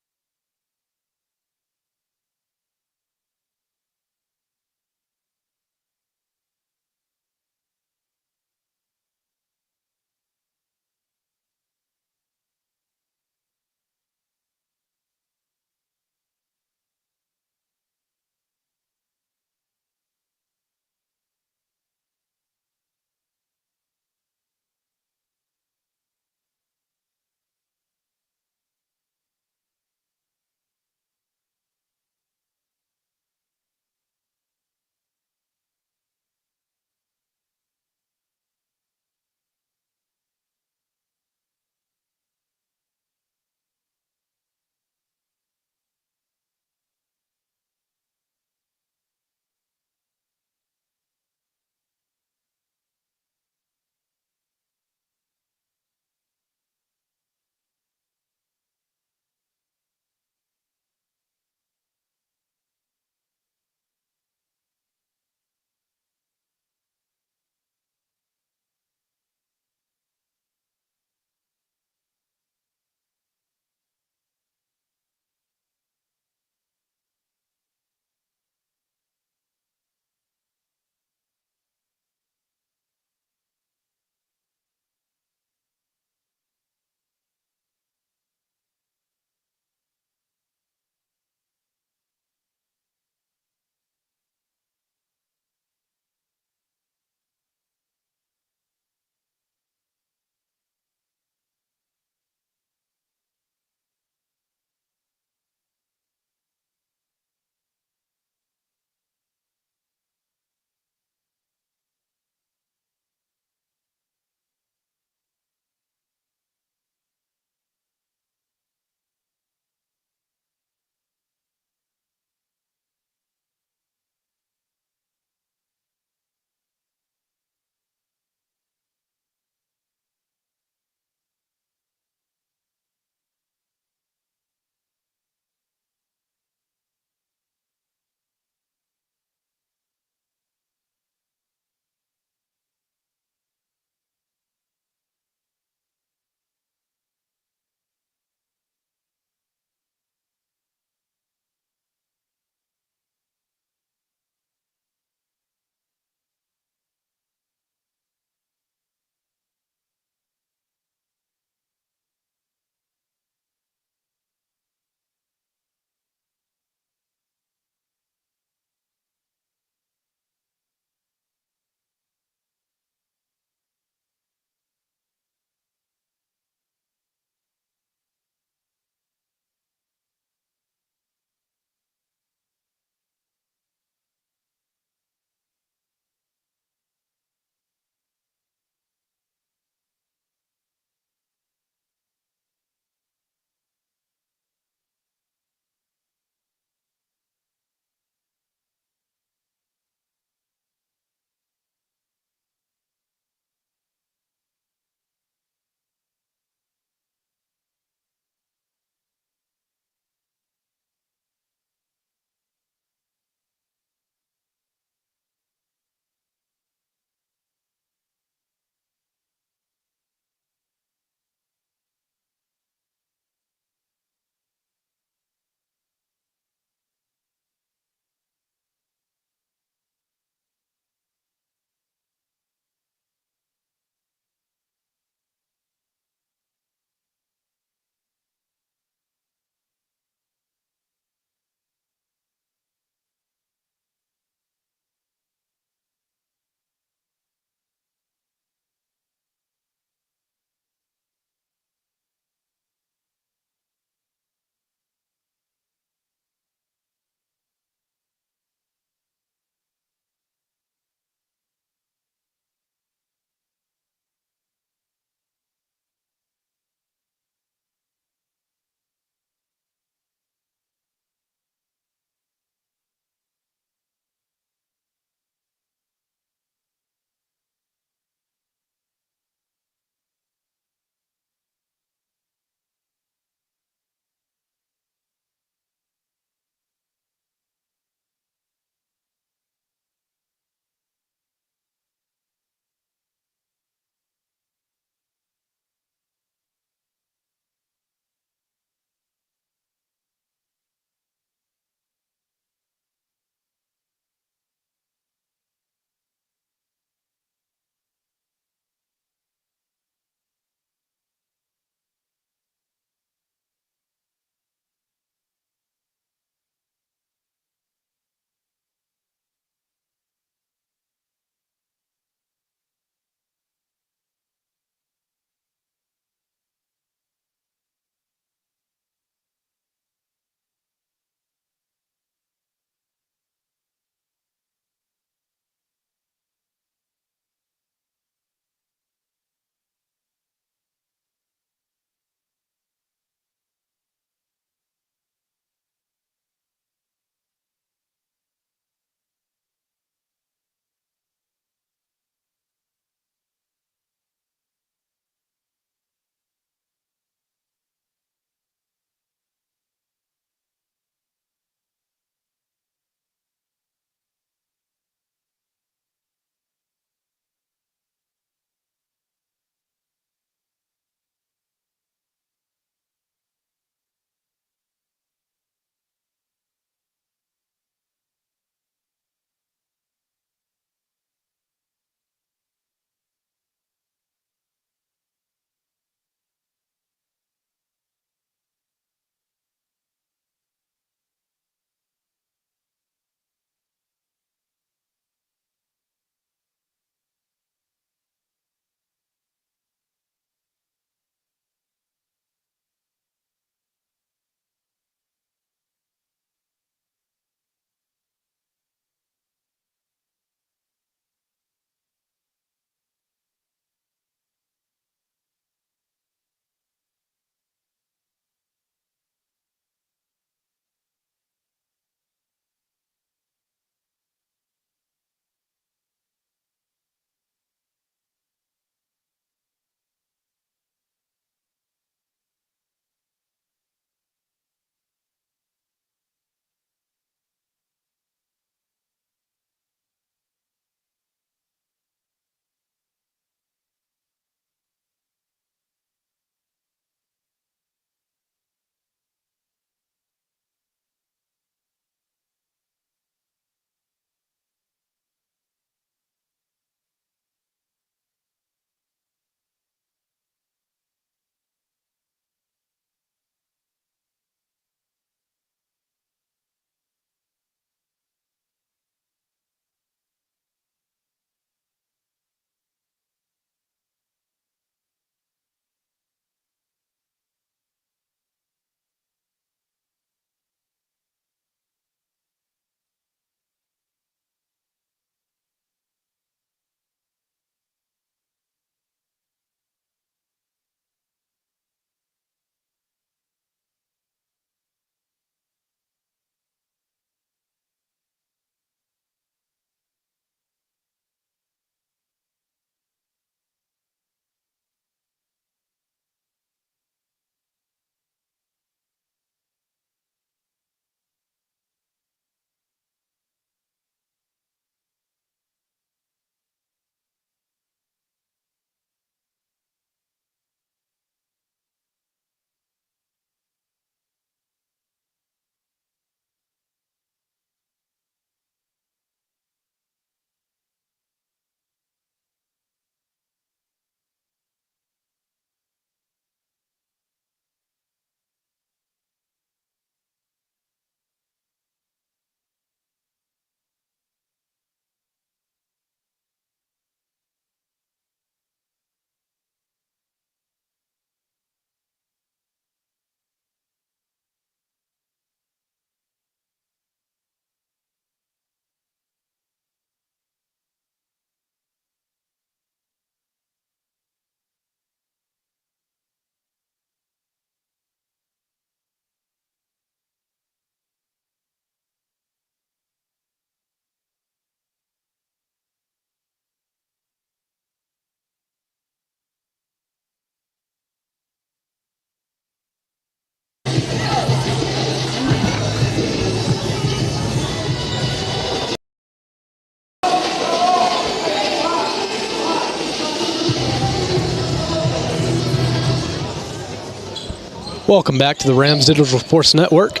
Welcome back to the Rams Digital Sports Network.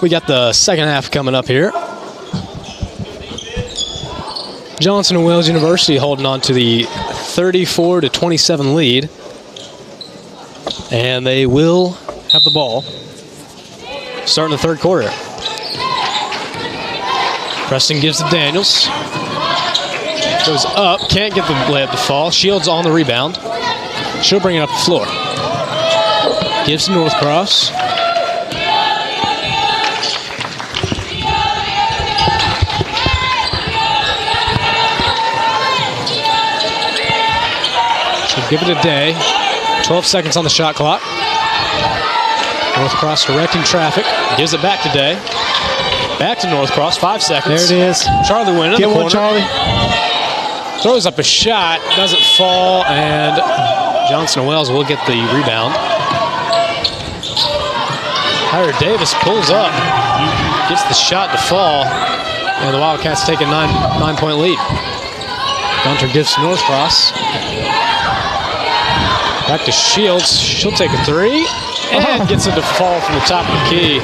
We got the second half coming up here. Johnson and Wales University holding on to the 34-27 lead. And they will have the ball starting the third quarter. Preston gives to Daniels. Goes up, can't get the layup to fall. Shields on the rebound. She'll bring it up the floor. Gives to Northcross. She'll give it a day. 12 seconds on the shot clock. Northcross directing traffic. Gives it back to Day. Back to Northcross. 5 seconds. There it is. Charlie Wynn in the corner. Get one, Charlie. Throws up a shot. Doesn't fall. And Johnson and Wales will get the rebound. Tyler Davis pulls up. Gets the shot to fall. And the Wildcats take a 9-point lead. Gunter gives to Northcross. Back to Shields. She'll take a three. And gets it to fall from the top of the key.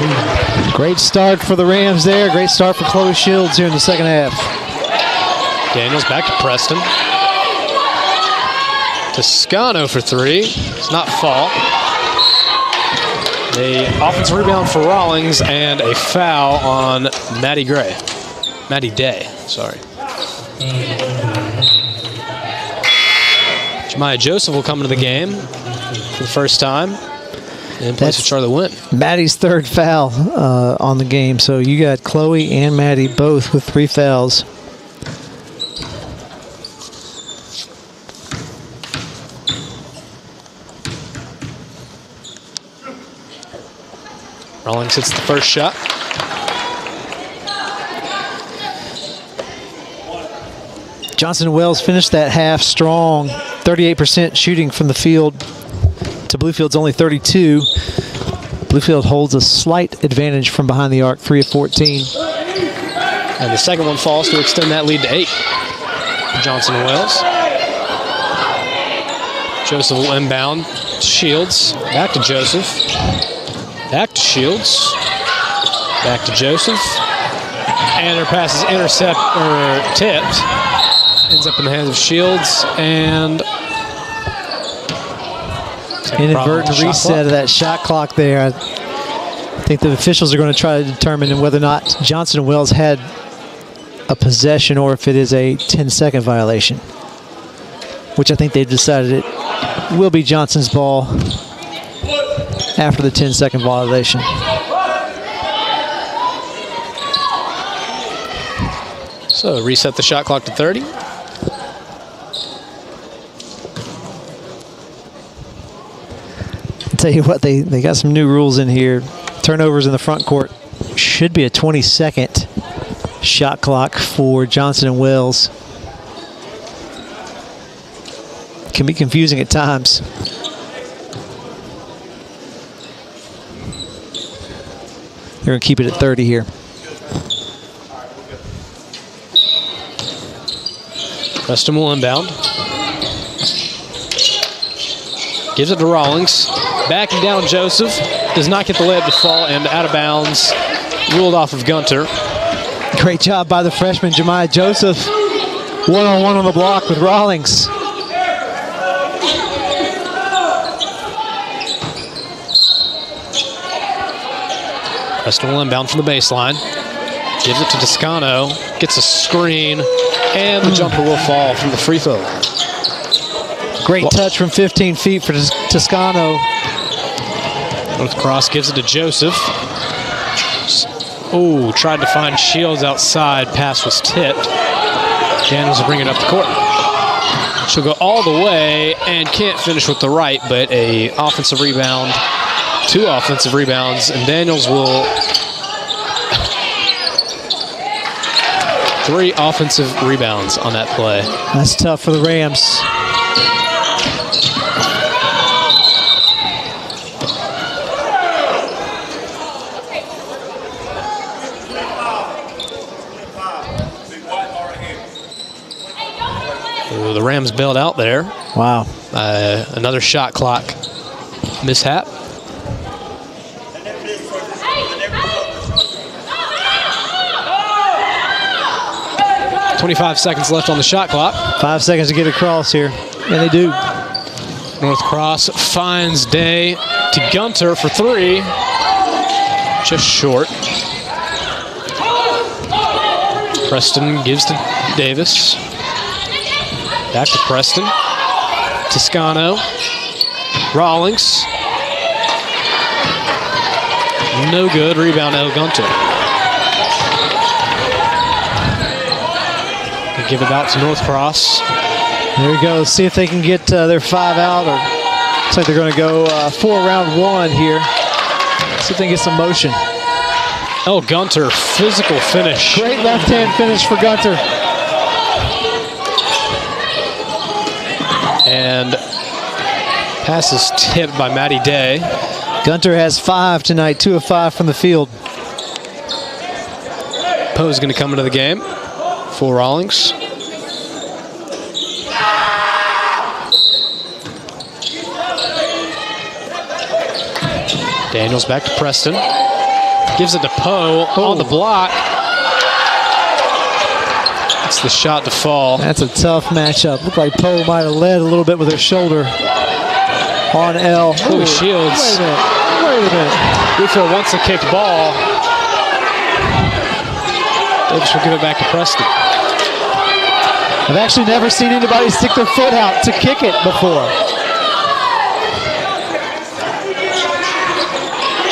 Great start for the Rams there. Great start for Chloe Shields here in the second half. Daniels back to Preston. Toscano for three. It's not fall. A offensive rebound for Rawlings and a foul on Maddie Day, sorry. Jemiah Joseph will come into the game for the first time in place of Charlie Wynn. Maddie's third foul on the game. So you got Chloe and Maddie both with 3 fouls. Rawlings hits the first shot. Johnson and Wales finished that half strong. 38% shooting from the field to Bluefield's only 32. Bluefield holds a slight advantage from behind the arc, 3 of 14. And the second one falls to extend that lead to 8. Johnson and Wales. Joseph will inbound. Shields. Back to Joseph. Back to Shields. Back to Joseph. And her pass is tipped. Ends up in the hands of Shields and inadvertent reset of that shot clock there. I think the officials are going to try to determine whether or not Johnson and Wales had a possession or if it is a 10-second violation, which I think they've decided it will be Johnson's ball after the 10-second violation. So reset the shot clock to 30. I'll tell you what, they got some new rules in here. Turnovers in the front court should be a 20-second shot clock for Johnson and Wales. Can be confusing at times. They're going to keep it at 30 here. Preston will inbound. Gives it to Rawlings. Backing down Joseph. Does not get the layup to fall and out of bounds. Ruled off of Gunter. Great job by the freshman, Jemiah Joseph. One-on-one on the block with Rawlings. Preston will inbound from the baseline. Gives it to Toscano. Gets a screen. And the jumper will fall from the free throw. Great touch from 15 feet for Toscano. Northcross gives it to Joseph. Oh, tried to find Shields outside. Pass was tipped. Daniels will bring it up the court. She'll go all the way and can't finish with the right, but a offensive rebound. 2 offensive rebounds, and Daniels will 3 offensive rebounds on that play. That's tough for the Rams. Ooh, the Rams bailed out there. Wow. Another shot clock mishap. 25 seconds left on the shot clock. 5 seconds to get across here, and they do. North Cross finds Day to Gunter for three. Just short. Preston gives to Davis. Back to Preston. Toscano. Rawlings. No good. Rebound, El Gunter. They give it out to North Cross. There we go. See if they can get their 5 out. Or looks like they're going to go 4 round 1 here. See if they can get some motion. El Gunter, physical finish. Great left-hand finish for Gunter. And pass is tipped by Matty Day. Gunter has 5 tonight, 2 of 5 from the field. Poe's going to come into the game for Rawlings. Daniels back to Preston. Gives it to Poe on the block. It's the shot to fall. That's a tough matchup. Looked like Poe might have led a little bit with her shoulder on L. Chloe Shields. Wait a minute. Bluefield wants a kicked ball. Davis will give it back to Preston. I've actually never seen anybody stick their foot out to kick it before.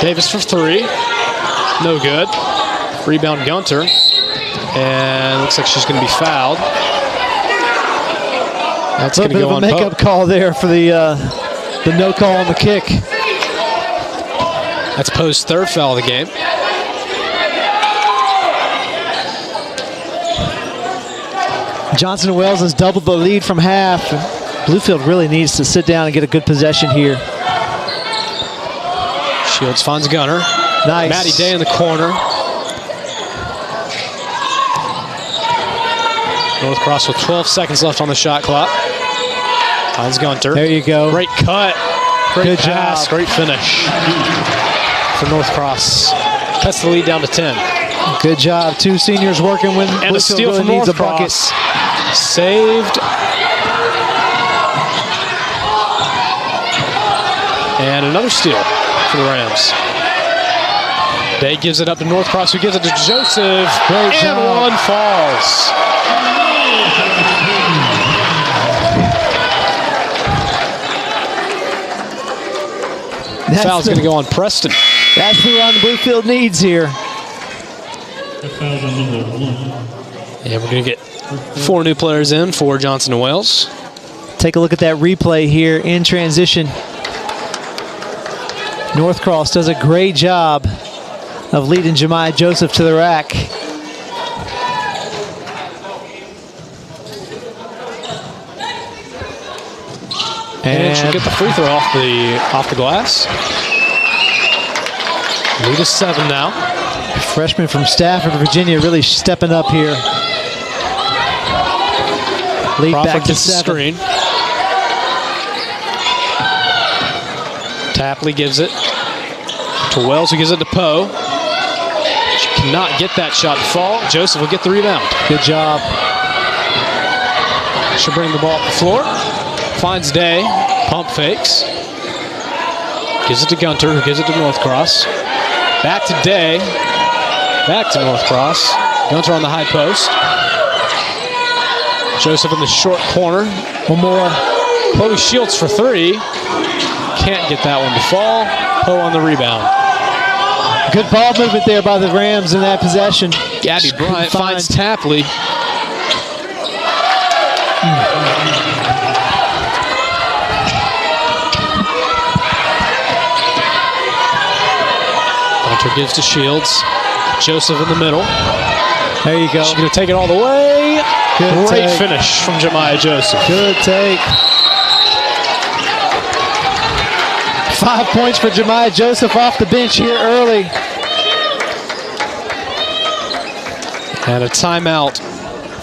Davis for three. No good. Rebound Gunter. And looks like she's going to be fouled. That's going to go on a makeup call there for the no call on the kick. That's Poe's third foul of the game. Johnson & Wales has doubled the lead from half. Bluefield really needs to sit down and get a good possession here. Shields finds Gunter. Nice. Matty Day in the corner. North Cross with 12 seconds left on the shot clock. Finds Gunter. There you go. Great cut. Great Good pass. job. Great finish for North Cross. Cuts the lead down to 10. Good job. 2 seniors working when And a steal really from needs North a bucket. Cross. Saved. And another steal for the Rams. Day gives it up to North Cross, who gives it to Joseph. Great and job. one falls. Foul's going to go on Preston. That's the run Bluefield needs here. And we're going to get 4 new players in for Johnson & Wales. Take a look at that replay here in transition. North Cross does a great job of leading Jemiah Joseph to the rack. And she'll get the free throw off the glass. Lead is 7 now. Freshman from Stafford, Virginia, really stepping up here. Lead Crawford back to gets the 7. screen. Tapley gives it to Wells, who gives it to Poe. She cannot get that shot to fall. Joseph will get the rebound. Good job. She'll bring the ball up the floor. Finds Day. Pump fakes. Gives it to Gunter, who gives it to North Cross. Back to Day. Back to North Cross. Gunter on the high post. Joseph in the short corner. One more. Chloe Shields for 3. Can't get that one to fall. Poe on the rebound. Good ball movement there by the Rams in that possession. Gabby Bryant finds Tapley. Hunter gives to Shields. Joseph in the middle. There you go. She's going to take it all the way. Good Great take. finish from Jemiah Joseph. Good take. 5 points for Jemiah Joseph off the bench here early. And a timeout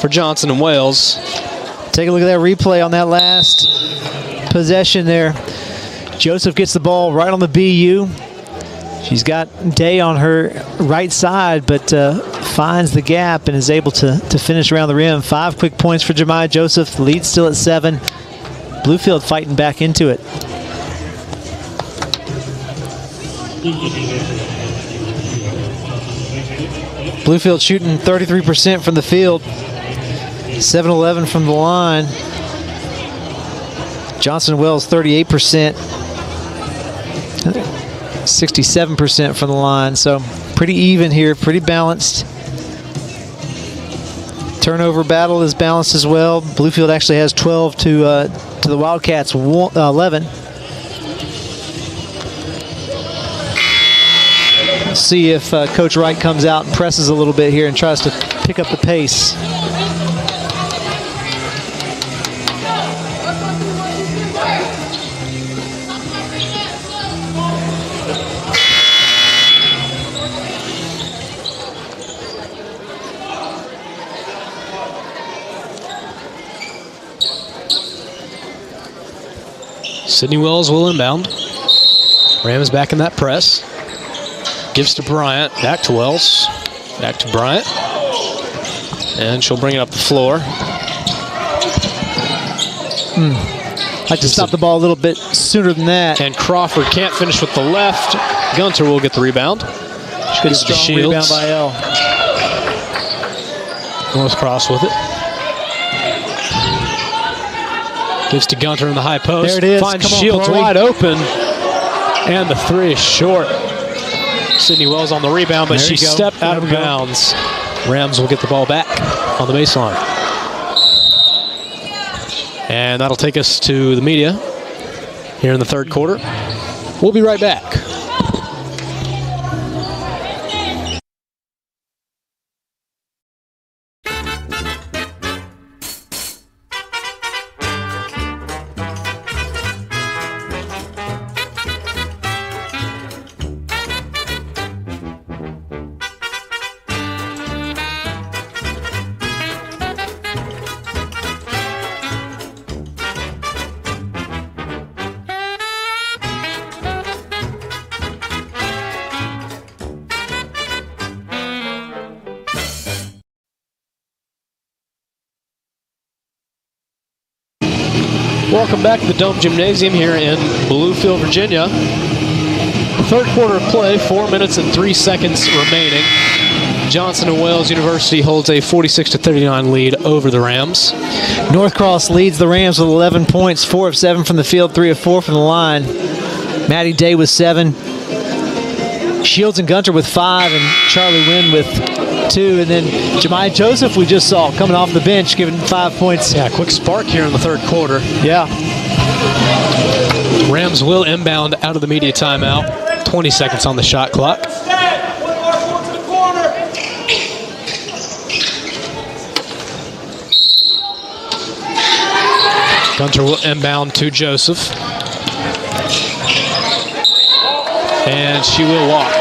for Johnson & Wales. Take a look at that replay on that last possession there. Joseph gets the ball right on the BU. She's got Day on her right side, but finds the gap and is able to finish around the rim. 5 quick points for Jemiah Joseph. The lead still at 7. Bluefield fighting back into it. Bluefield shooting 33% from the field. 7-11 from the line. Johnson Wells 38%. 67% from the line. So pretty even here, pretty balanced. Turnover battle is balanced as well. Bluefield actually has 12 to the Wildcats 11. Let's see if Coach Wright comes out and presses a little bit here and tries to pick up the pace. Sydney Wells will inbound. Rams back in that press. Gives to Bryant. Back to Wells. Back to Bryant. And she'll bring it up the floor. Like to stop the ball a little bit sooner than that. And Crawford can't finish with the left. Gunter will get the rebound. Good strong rebound by L. North Cross with it. Gives to Gunter in the high post. There it is. Finds Come on, Shields Chloe. wide open. And the 3 is short. Sydney Wells on the rebound, but she stepped out of bounds. Rams will get the ball back on the baseline. And that'll take us to the media here in the third quarter. We'll be right back. Welcome back to the Dome Gymnasium here in Bluefield, Virginia. Third quarter of play, 4 minutes and 3 seconds remaining. Johnson and Wales University holds a 46-39 lead over the Rams. North Cross leads the Rams with 11 points, 4 of 7 from the field, 3 of 4 from the line. Maddie Day with 7. Shields and Gunter with 5, and Charlie Wynn with 2. And then Jemiah Joseph, we just saw coming off the bench, giving 5 points. Yeah, quick spark here in the third quarter. Yeah. Rams will inbound out of the media timeout. 20 seconds on the shot clock. Gunter will inbound to Joseph. And she will walk.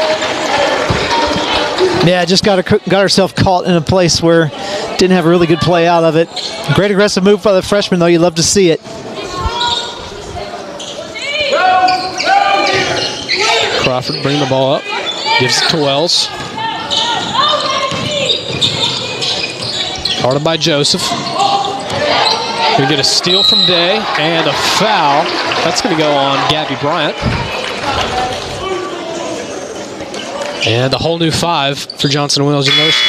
Yeah, just got herself caught in a place where didn't have a really good play out of it. Great aggressive move by the freshman, though. You love to see it. Crawford bring the ball up. Gives it to Wells. Guarded by Joseph. Gonna get a steal from Day and a foul. That's gonna go on Gabby Bryant. And a whole new 5 for Johnson and Wales University.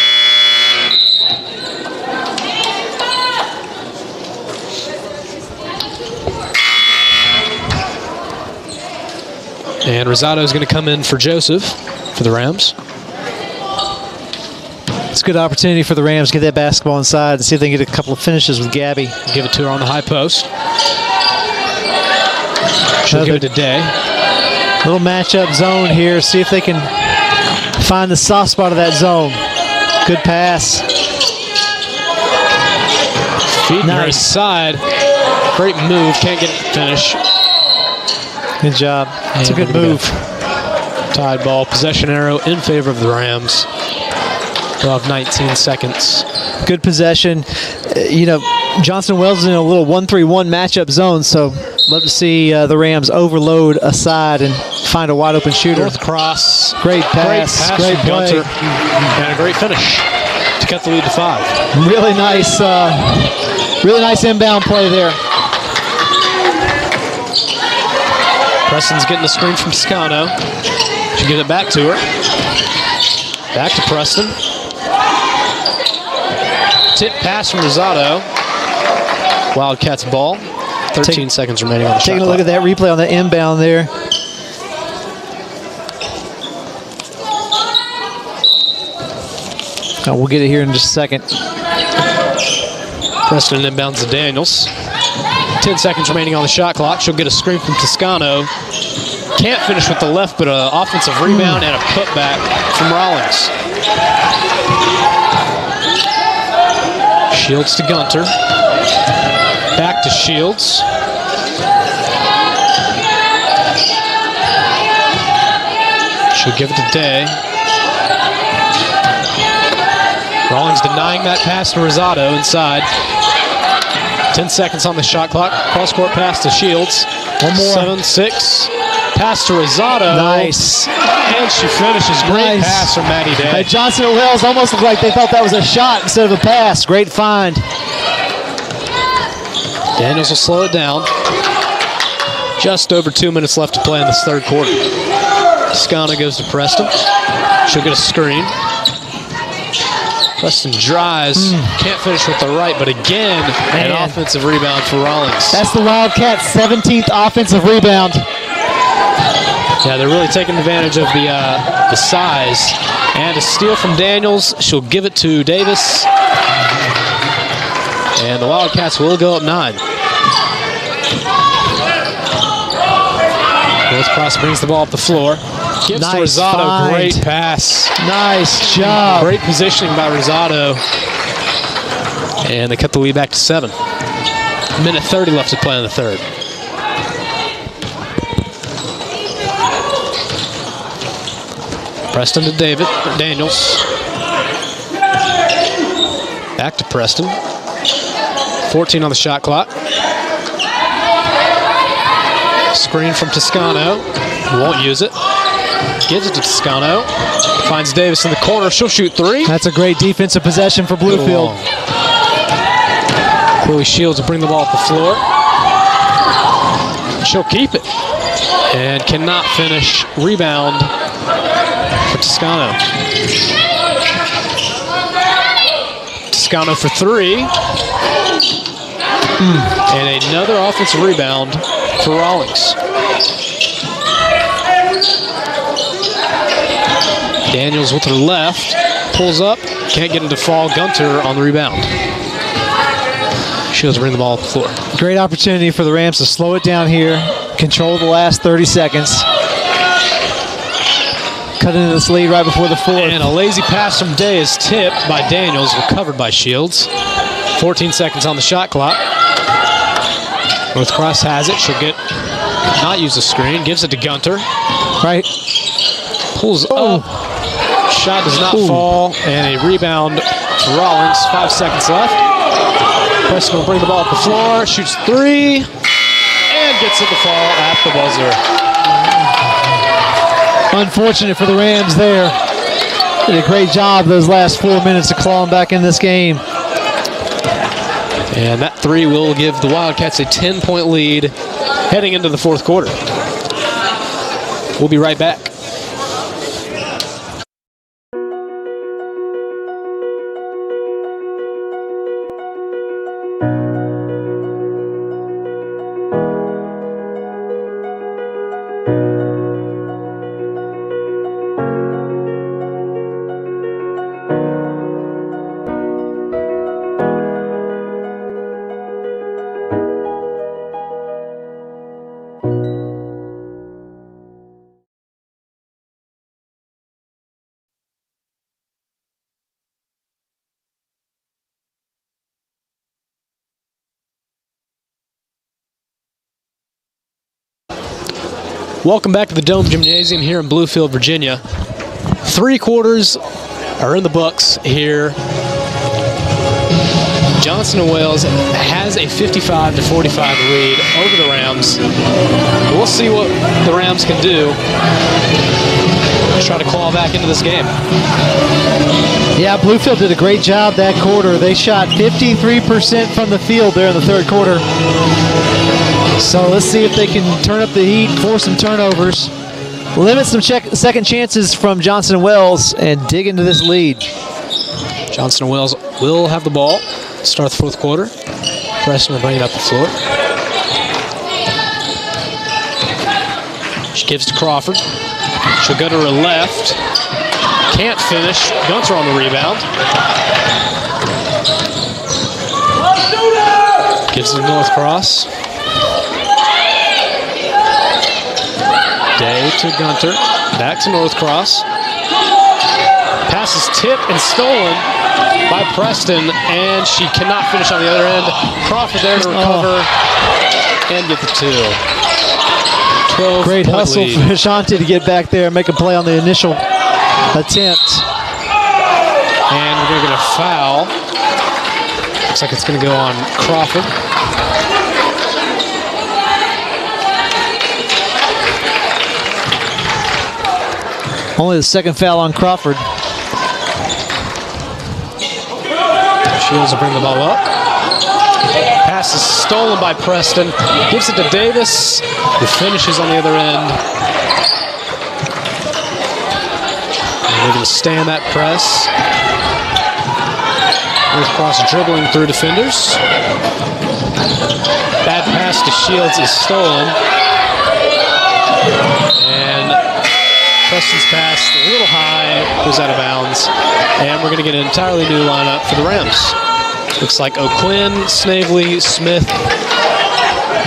And Rosado is going to come in for Joseph for the Rams. It's a good opportunity for the Rams to get that basketball inside and see if they can get a couple of finishes with Gabby. Give it to her on the high post. She'll give it to Day. Little matchup zone here. See if they can find the soft spot of that zone. Good pass. Feeding her side. Great move. Can't get it to finish. Good job. It's a good move. Tied ball. Possession arrow in favor of the Rams. We'll have 19 seconds. Good possession. You know, Johnson Wells is in a little 1-3-1 matchup zone, so love to see the Rams overload a side and find a wide open shooter. North cross. Great pass. Great play. Gunter. And a great finish. cut the lead to 5. Really nice inbound play there. Preston's getting the screen from Toscano. She gives it back to her. Back to Preston. Tip pass from Rosado. Wildcats ball. 13 seconds remaining on the shot Taking a clock. look at that replay on the inbound there. We'll get it here in just a second. Preston inbounds to Daniels. 10 seconds remaining on the shot clock. She'll get a screen from Toscano. Can't finish with the left, but an offensive rebound and a putback from Rawlings. Shields to Gunter. Back to Shields. She'll give it to Day. Rawlings denying that pass to Rosado inside. 10 seconds on the shot clock. Cross-court pass to Shields. One more. 7-6. Pass to Rosado. Nice. And she finishes. Great Nice. pass from Maddie Day. Hey, Johnson and Wells almost looked like they thought that was a shot instead of a pass. Great find. Daniels will slow it down. Just over 2 minutes left to play in this third quarter. Toscano goes to Preston. She'll get a screen. Preston drives. Can't finish with the right, but again, an offensive rebound for Rawlings. That's the Wildcats' 17th offensive rebound. Yeah, they're really taking advantage of the size. And a steal from Daniels. She'll give it to Davis. And the Wildcats will go up 9. Willis Cross brings the ball up the floor. Gives to Nice Rosado. find. Great pass. Nice job. Great positioning by Rosado. And they cut the lead back to 7. Minute 30 left to play in the third. Preston to Daniels. Back to Preston. 14 on the shot clock. Screen from Toscano. Won't use it. Gives it to Toscano. Finds Davis in the corner. She'll shoot 3. That's a great defensive possession for Bluefield. Chloe Shields will bring the ball up the floor. She'll keep it. And cannot finish. Rebound for Toscano. Toscano for 3. And another offensive rebound for Rawlings. Daniels with her left. Pulls up. Can't get into fall. Gunter on the rebound. Shields bring the ball up the floor. Great opportunity for the Rams to slow it down here. Control the last 30 seconds. Cut into this lead right before the fourth. And a lazy pass from Day is tipped by Daniels, recovered by Shields. 14 seconds on the shot clock. North Cross has it. She'll not use the screen. Gives it to Gunter. Right. Pulls up. Shot does not fall. And a rebound for Rawlings. 5 seconds left. Preston will bring the ball up the floor. Shoots 3. And gets it to fall at the buzzer. Unfortunate for the Rams there. Did a great job those last 4 minutes of clawing back in this game. And that 3 will give the Wildcats a 10-point lead heading into the fourth quarter. We'll be right back. Welcome back to the Dome Gymnasium here in Bluefield, Virginia. 3 quarters are in the books here. Johnson & Wales has a 55-45 lead over the Rams. We'll see what the Rams can do. Try to claw back into this game. Yeah, Bluefield did a great job that quarter. They shot 53% from the field there in the third quarter. So let's see if they can turn up the heat, force some turnovers, limit some second chances from Johnson & Wales, and dig into this lead. Johnson & Wales will have the ball. Start the fourth quarter. Preston will bring it up the floor. She gives to Crawford. She'll go to her left. Can't finish. Gunter on the rebound. Gives it to Northcross. Day to Gunter. Back to Northcross. Pass is tipped and stolen by Preston, and she cannot finish on the other end. Crawford there to recover and get the two. 12 Great hustle lead. for Ashanti to get back there and make a play on the initial attempt. And we're going to get a foul. Looks like it's going to go on Crawford. Only the second foul on Crawford. Shields will bring the ball up. Pass is stolen by Preston. Gives it to Davis, who finishes on the other end. And they're going to stay in that press. Northcross dribbling through defenders. Bad pass to Shields is stolen. And Preston's pass a little high, goes out of bounds. And we're going to get an entirely new lineup for the Rams. Looks like O'Quinn, Snavely, Smith,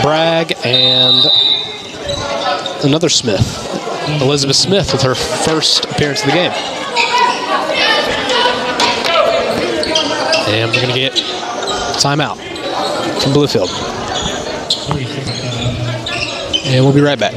Bragg, and another Smith. Elizabeth Smith with her first appearance of the game. And we're going to get timeout from Bluefield. And we'll be right back.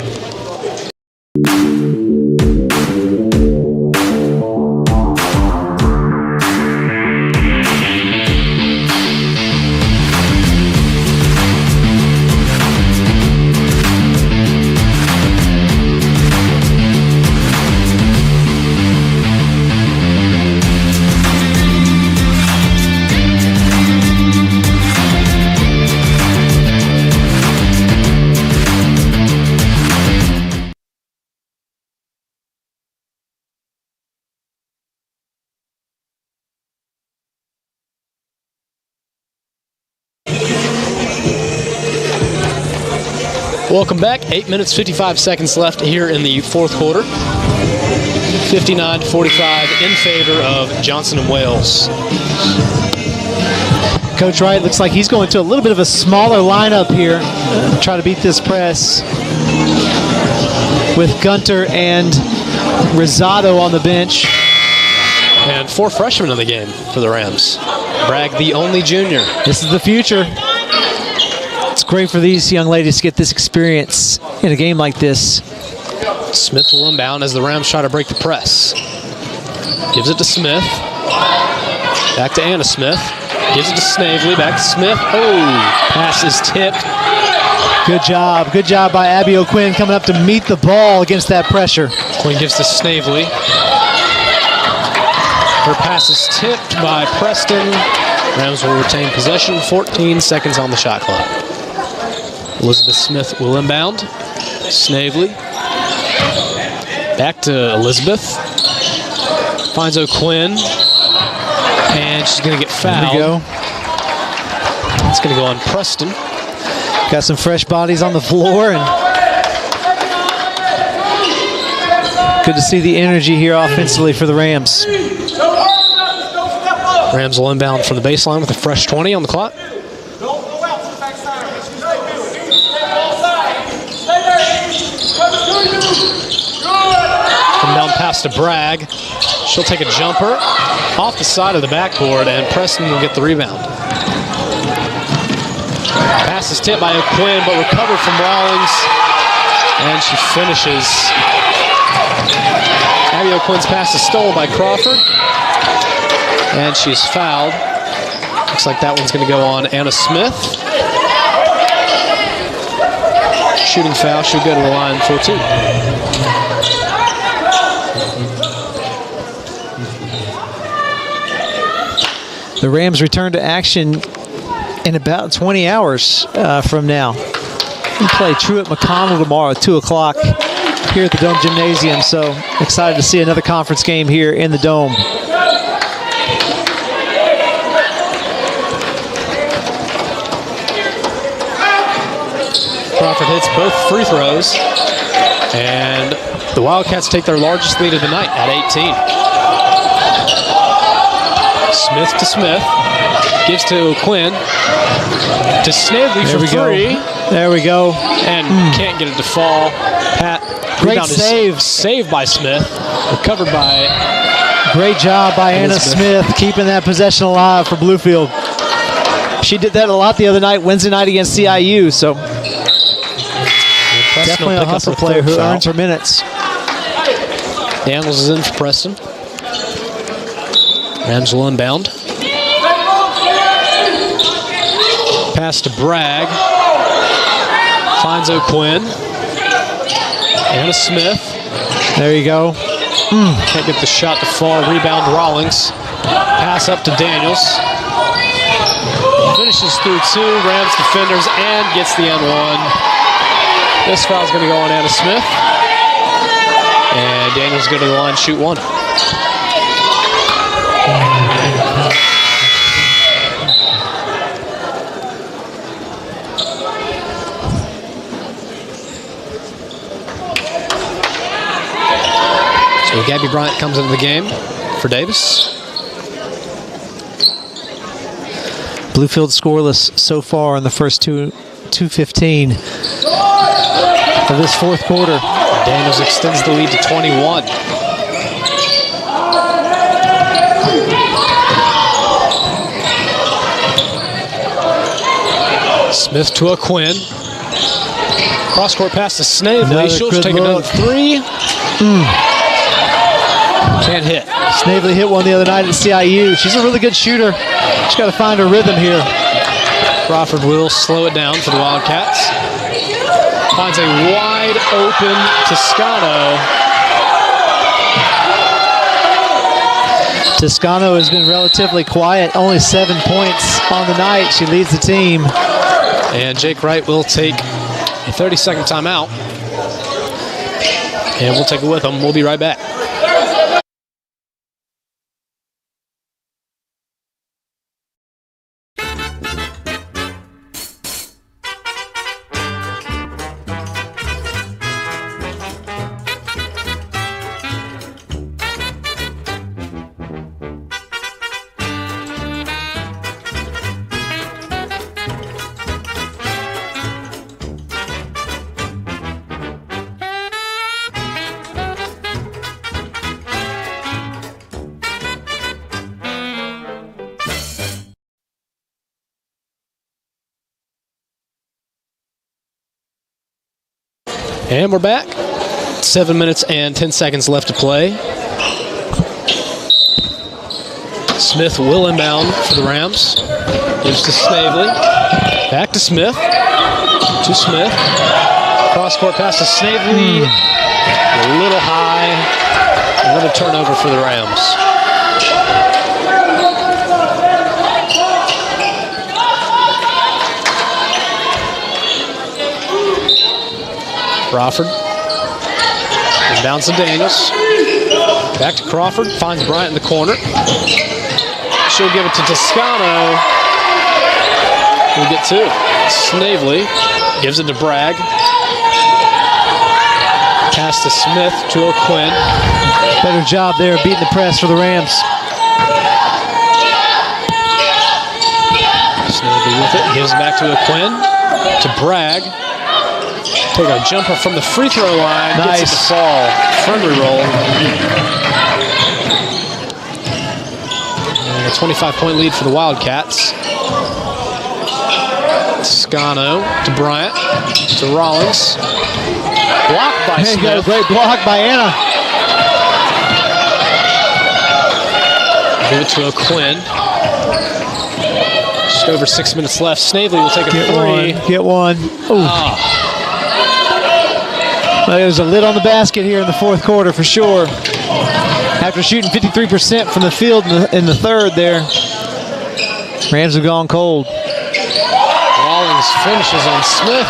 Welcome back. 8 minutes, 55 seconds left here in the fourth quarter. 59-45 in favor of Johnson & Wales. Coach Wright looks like he's going to a little bit of a smaller lineup here. Try to beat this press with Gunter and Rosado on the bench. And 4 freshmen in the game for the Rams. Bragg, the only junior. This is the future. It's great for these young ladies to get this experience in a game like this. Smith will inbound as the Rams try to break the press. Gives it to Smith. Back to Anna Smith. Gives it to Snavely. Back to Smith. Oh, pass is tipped. Good job. Good job by Abby O'Quinn coming up to meet the ball against that pressure. Quinn gives to Snavely. Her pass is tipped by Preston. Rams will retain possession. 14 seconds on the shot clock. Elizabeth Smith will inbound. Snavely. Back to Elizabeth. Finds O'Quinn. And she's going to get fouled. There we go. It's going to go on Preston. Got some fresh bodies on the floor. And good to see the energy here offensively for the Rams. Rams will inbound from the baseline with a fresh 20 on the clock. Come down pass to Bragg. She'll take a jumper off the side of the backboard, and Preston will get the rebound. Pass is tipped by O'Quinn, but recovered from Rawlings, and she finishes. Abby O'Quinn's pass is stolen by Crawford, and she's fouled. Looks like that one's going to go on Anna Smith. Shooting foul, she'll go to the line for 2. The Rams return to action in about 20 hours from now. We play Truett McConnell tomorrow at 2 o'clock here at the Dome Gymnasium, so excited to see another conference game here in the Dome. Crawford hits both free throws, and the Wildcats take their largest lead of the night at 18. Smith to Smith, gives to Quinn, to Snavely for 3. There we go. And can't get it to fall. Pat, great save. Saved by Smith, recovered by... Great job by Anna Smith, keeping that possession alive for Bluefield. She did that a lot the other night, Wednesday night against CIU, so definitely a hustle player who earns her minutes. Daniels is in for Preston. Rams will inbound. Pass to Bragg. Finds O'Quinn. Anna Smith. There you go. Can't get the shot to fall. Rebound Rawlings. Pass up to Daniels. Finishes through 2 Rams defenders and gets the N1. This foul's going to go on Anna Smith. And Daniels go to the line, shoot 1. So Gabby Bryant comes into the game for Davis. Bluefield scoreless so far in the first 2:15 of this fourth quarter. Daniels extends the lead to 21. Smith to O'Quinn. Cross-court pass to Snavely. She'll take another 3. Can't hit. Snavely hit one the other night at CIU. She's a really good shooter. She's got to find her rhythm here. Crawford will slow it down for the Wildcats. Finds a wide open Toscano. Toscano has been relatively quiet, only 7 points on the night. She leads the team. And Jake Wright will take a 30-second timeout. And we'll take it with him. We'll be right back. And we're back. 7 minutes and 10 seconds left to play. Smith will inbound for the Rams. Gives to Snavely. Back to Smith. To Smith. Cross-court pass to Snavely. A little high. Another turnover for the Rams. Crawford. Inbounds to Daniels. Back to Crawford. Finds Bryant in the corner. She'll give it to Toscano. We'll get 2. Snavely gives it to Bragg. Pass to Smith to O'Quinn. Better job there beating the press for the Rams. Snavely with it. Gives it back to O'Quinn. To Bragg. Take a jumper from the free throw line. Nice. Gets it to fall. Friendly roll. And a 25-point lead for the Wildcats. Toscano to Bryant. To Rollins. Blocked by Smith. Got a great block by Anna. Give it to O'Quinn. Just over 6 minutes left. Snavely will take a Get three. one. Get one. Ooh. Well, there's a lid on the basket here in the fourth quarter for sure. After shooting 53% from the field in the third there, Rams have gone cold. Rawlings finishes on Smith.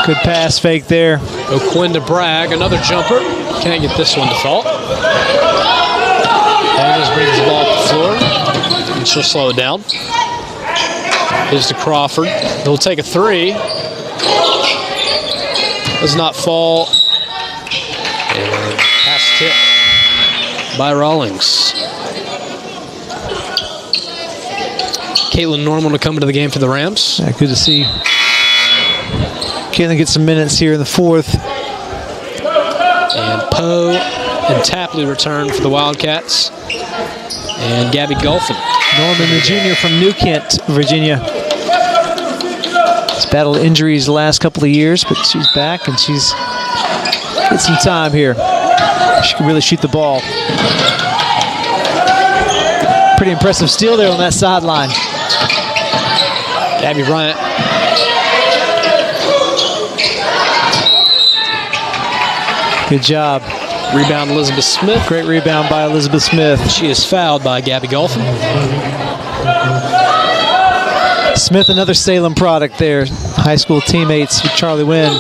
Good pass fake there. O'Quinn to Bragg, another jumper. Can't get this one to fall. Daniels brings the ball to the floor, and she'll slow it down. Gives to Crawford. He'll take a three. Does not fall. And pass tip by Rawlings. Caitlin Norman to come into the game for the Rams. Yeah, good to see Caitlin get some minutes here in the fourth. And Poe and Tapley return for the Wildcats. And Gabby Golphin. Norman, the junior from New Kent, Virginia. She's battled injuries the last couple of years, but she's back and she's get some time here. She can really shoot the ball. Pretty impressive steal there on that sideline. Gabby Bryant. Good job. Rebound Elizabeth Smith. Great rebound by Elizabeth Smith. She is fouled by Gabby Golphin. Smith, another Salem product there. High school teammates with Charlie Wynn.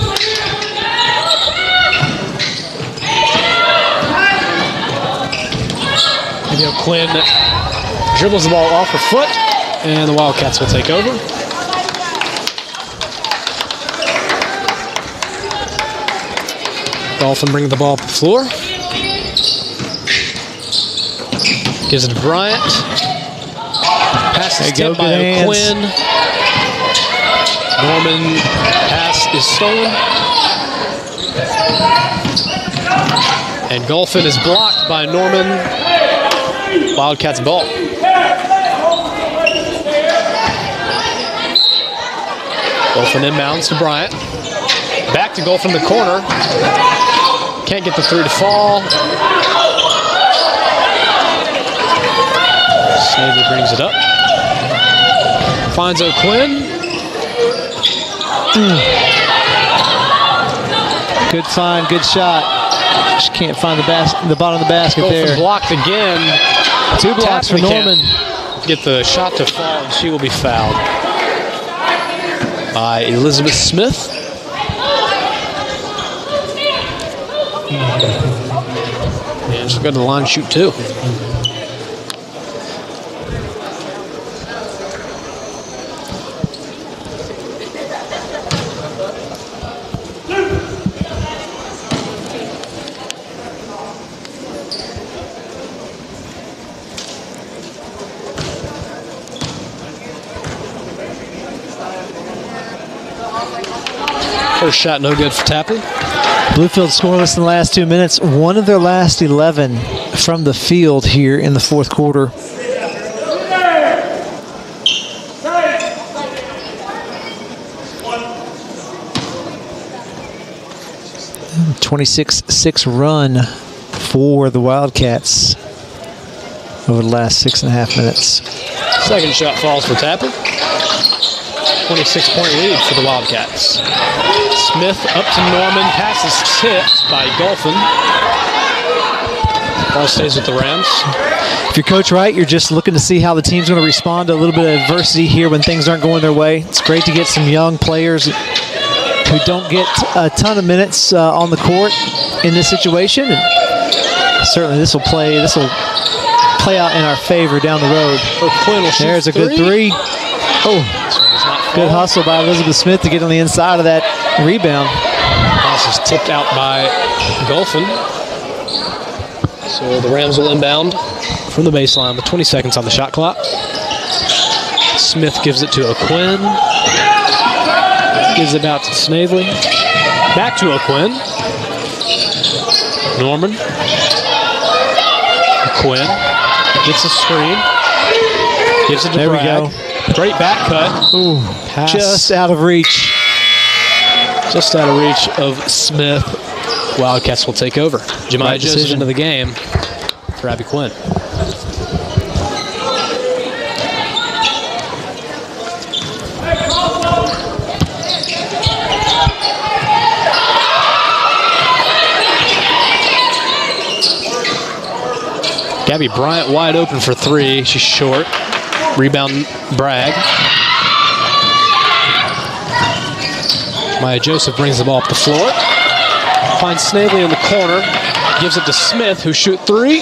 And Quinn dribbles the ball off her foot, and the Wildcats will take over. Golphin brings the ball up the floor. Gives it to Bryant. Pass is tipped by O'Quinn. Norman pass is stolen. And Golphin is blocked by Norman. Wildcats ball. Golphin inbounds to Bryant. Back to Golphin in the corner. Can't get the three to fall. Snavely brings it up. Finds O'Quinn. Good find, good shot. Just can't find the bottom of the basket Golphin there. blocked again. 2 blocks for Norman. Get the shot to fall, and she will be fouled by Elizabeth Smith. And she'll go to the line and shoot 2. First shot no good for Tapley. Bluefield scoreless in the last 2 minutes. One of their last 11 from the field here in the fourth quarter. 26-6 run for the Wildcats over the last 6.5 minutes. Second shot falls for Tapley. 26-point lead for the Wildcats. Smith up to Norman. Pass is tipped by Golphin. Ball stays with the Rams. If you're Coach Wright, you're just looking to see how the team's going to respond to a little bit of adversity here when things aren't going their way. It's great to get some young players who don't get a ton of minutes on the court in this situation. And certainly this will play out in our favor down the road. There's a good three. Oh, good hustle by Elizabeth Smith to get on the inside of that rebound. Pass is tipped out by Golphin. So the Rams will inbound from the baseline with 20 seconds on the shot clock. Smith gives it to O'Quinn. Gives it out to Snavely. Back to O'Quinn. Norman. O'Quinn gets a screen. Gives it to Bragg. There we go. Great back cut. Ooh, just out of reach. Just out of reach of Smith. Wildcats will take over. Jemiah Right Joseph decision. into the game for Abby Quinn. Gabby Bryant wide open for three. She's short. Rebound, Bragg. Maya Joseph brings the ball up the floor. Finds Snavely in the corner. Gives it to Smith, who shoot three.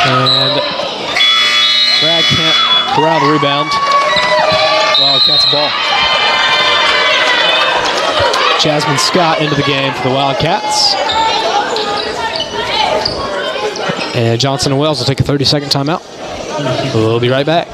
And Bragg can't corral the rebound. Wildcats ball. Jasmine Scott into the game for the Wildcats. And Johnson and Wells will take a 30-second timeout. We'll be right back.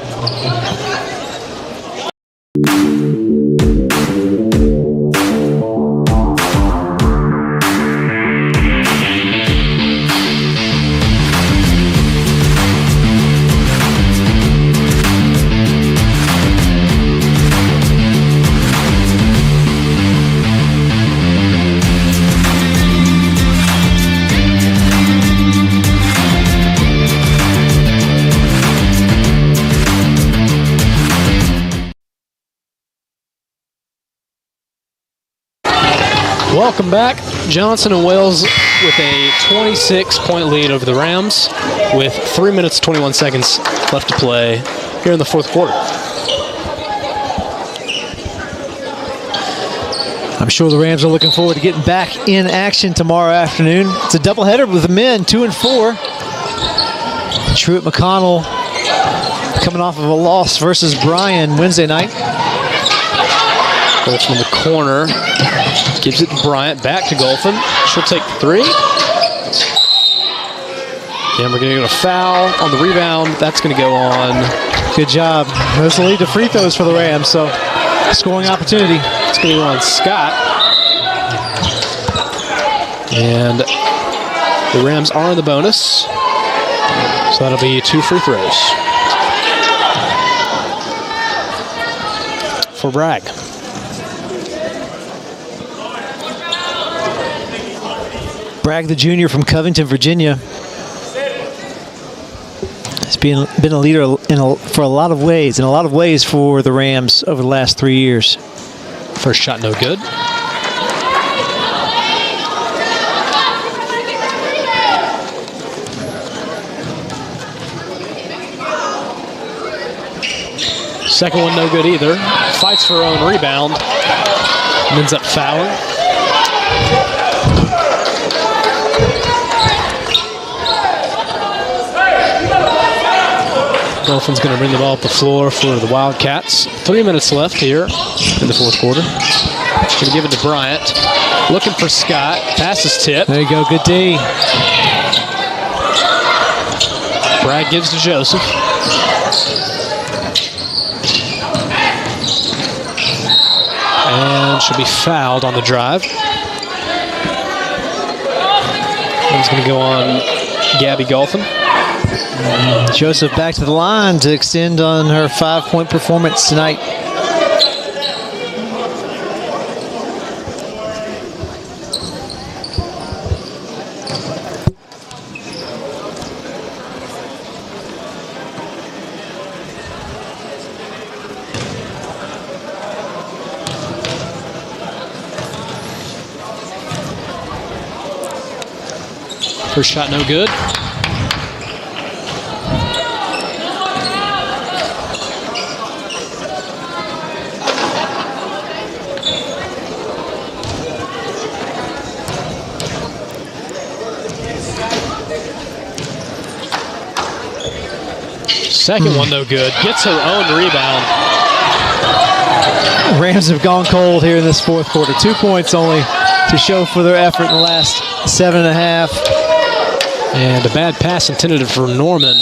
Welcome back. Johnson and Wells with a 26-point lead over the Rams with 3 minutes, 21 seconds left to play here in the fourth quarter. I'm sure the Rams are looking forward to getting back in action tomorrow afternoon. It's a doubleheader with the men, 2 and 4. Truett McConnell coming off of a loss versus Bryan Wednesday night. Golfin in the corner. Gives it to Bryant. Back to Golfin. She'll take three. And we're going to get a foul on the rebound. That's going to go on. Good job. Those will lead to free throws for the Rams, so scoring opportunity. It's going to go on Scott. And the Rams are in the bonus. So that'll be 2 free throws for Bragg. Bragg, the junior from Covington, Virginia, has been a leader for a lot of ways, in a lot of ways for the Rams over the last 3 years. First shot, no good. Second one, no good either. Fights for her own rebound. And ends up fouling. Dolphins going to bring the ball up the floor for the Wildcats. 3 minutes left here in the fourth quarter. Going to give it to Bryant. Looking for Scott. Pass is tipped. There you go, good D. Bragg gives to Joseph. And she'll be fouled on the drive. It's going to go on Gabby Golfin. Joseph back to the line to extend on her 5-point performance tonight. First shot, no good. Second one, no good. Gets her own rebound. Rams have gone cold here in this fourth quarter. 2 points only to show for their effort in the last 7.5. And a bad pass intended for Norman.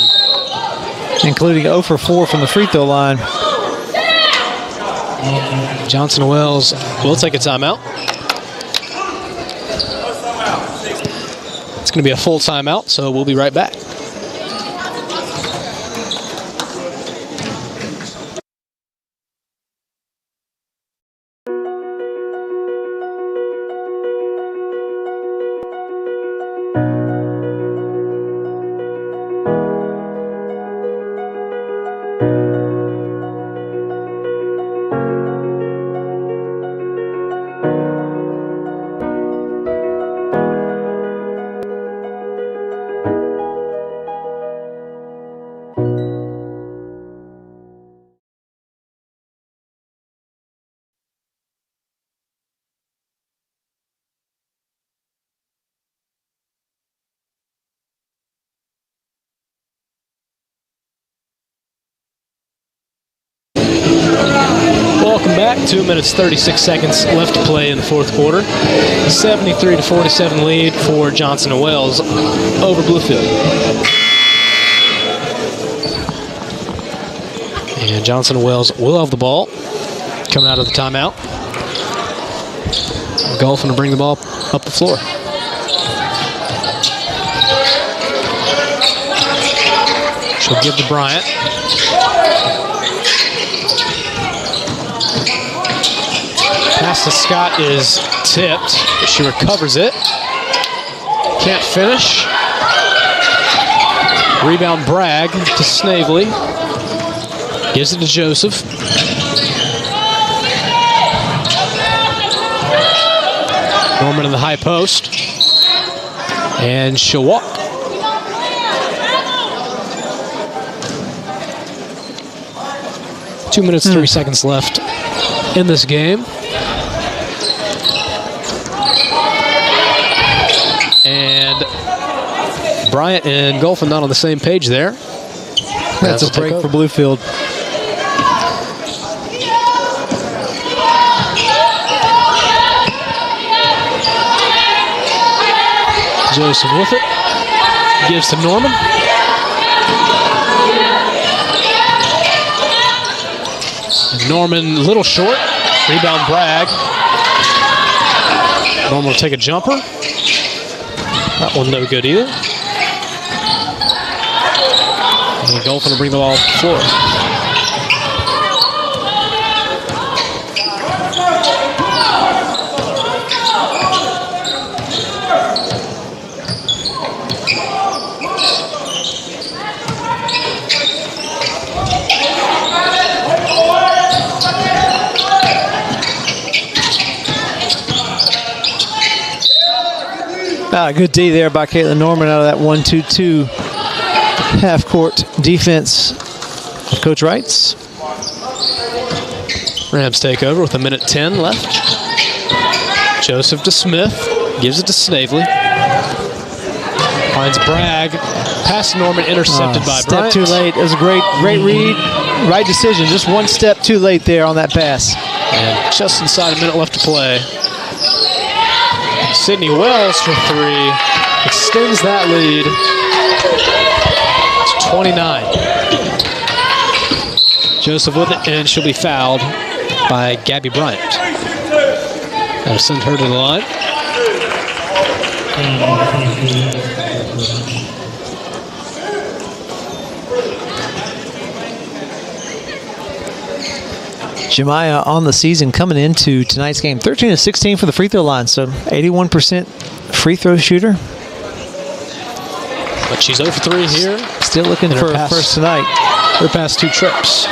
Including 0 for 4 from the free throw line. Johnson Wells will take a timeout. It's going to be a full timeout, so we'll be right back. Welcome back. 2 minutes 36 seconds left to play in the fourth quarter. 73-47 lead for Johnson and Wales over Bluefield. And Johnson and Wales will have the ball coming out of the timeout. Golfing to bring the ball up the floor. She'll give to Bryant. Pass to Scott is tipped, but she recovers it. Can't finish. Rebound Bragg to Snavely. Gives it to Joseph. Norman in the high post. And she'll walk. Two minutes, 3 seconds left in this game. And Bryant and Golfin not on the same page there. That's a break for Bluefield. Joseph with it. Gives to Norman. Norman a little short. Rebound Bragg. Norman will take a jumper. That one no good either. And Golfin to bring the ball off the floor. Good D there by Caitlin Norman out of that 1-2-2 half-court defense of Coach Wright's. Rams take over with 1:10 left. Joseph to Smith. Gives it to Snavely. Finds Bragg. Pass to Norman, intercepted by Bryant. Step too late. It was a great read. Right decision. Just one step too late there on that pass. And just inside a minute left to play. Sydney Wells for three. Extends that lead to 29. Joseph with it, and she'll be fouled by Gabby Bryant. That'll send her to the line. Jemiah on the season coming into tonight's game, 13 of 16 for the free throw line, so 81% free throw shooter. But she's 0 for 3 here. Still looking for her first tonight. Her past 2 trips.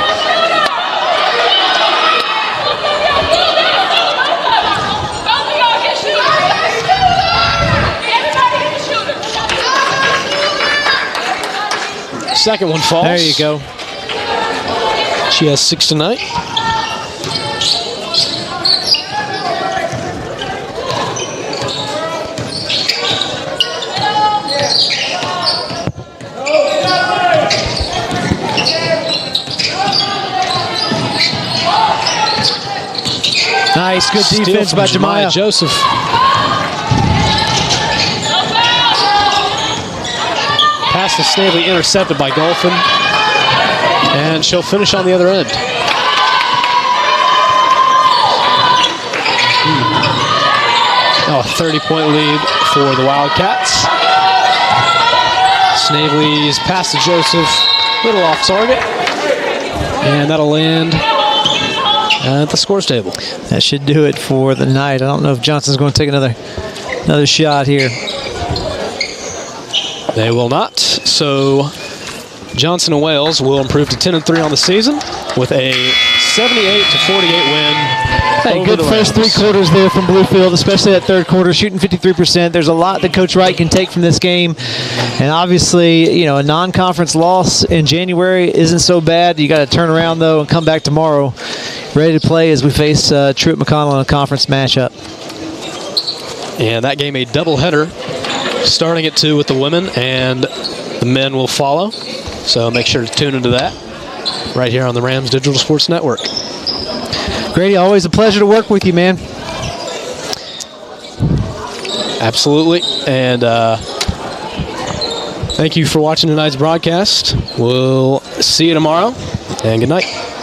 Second one falls. There you go. She has 6 tonight. Nice, good defense by Jemiah Joseph. Pass to Snavely, intercepted by Golfin. And she'll finish on the other end. Oh, a 30-point lead for the Wildcats. Snavely's pass to Joseph, little off target. And that'll land at the scores table. That should do it for the night. I don't know if Johnson's going to take another shot here. They will not. So Johnson and Wales will improve to 10-3 on the season with a 78-48 win. Hey, good first 3 quarters there from Bluefield, especially that third quarter, shooting 53%. There's a lot that Coach Wright can take from this game. And obviously, a non-conference loss in January isn't so bad. You got to turn around, though, and come back tomorrow ready to play as we face Truett McConnell in a conference matchup. And that game a doubleheader, starting at 2 with the women, and the men will follow. So make sure to tune into that right here on the Rams Digital Sports Network. Grady, always a pleasure to work with you, man. Absolutely. And thank you for watching tonight's broadcast. We'll see you tomorrow, and good night.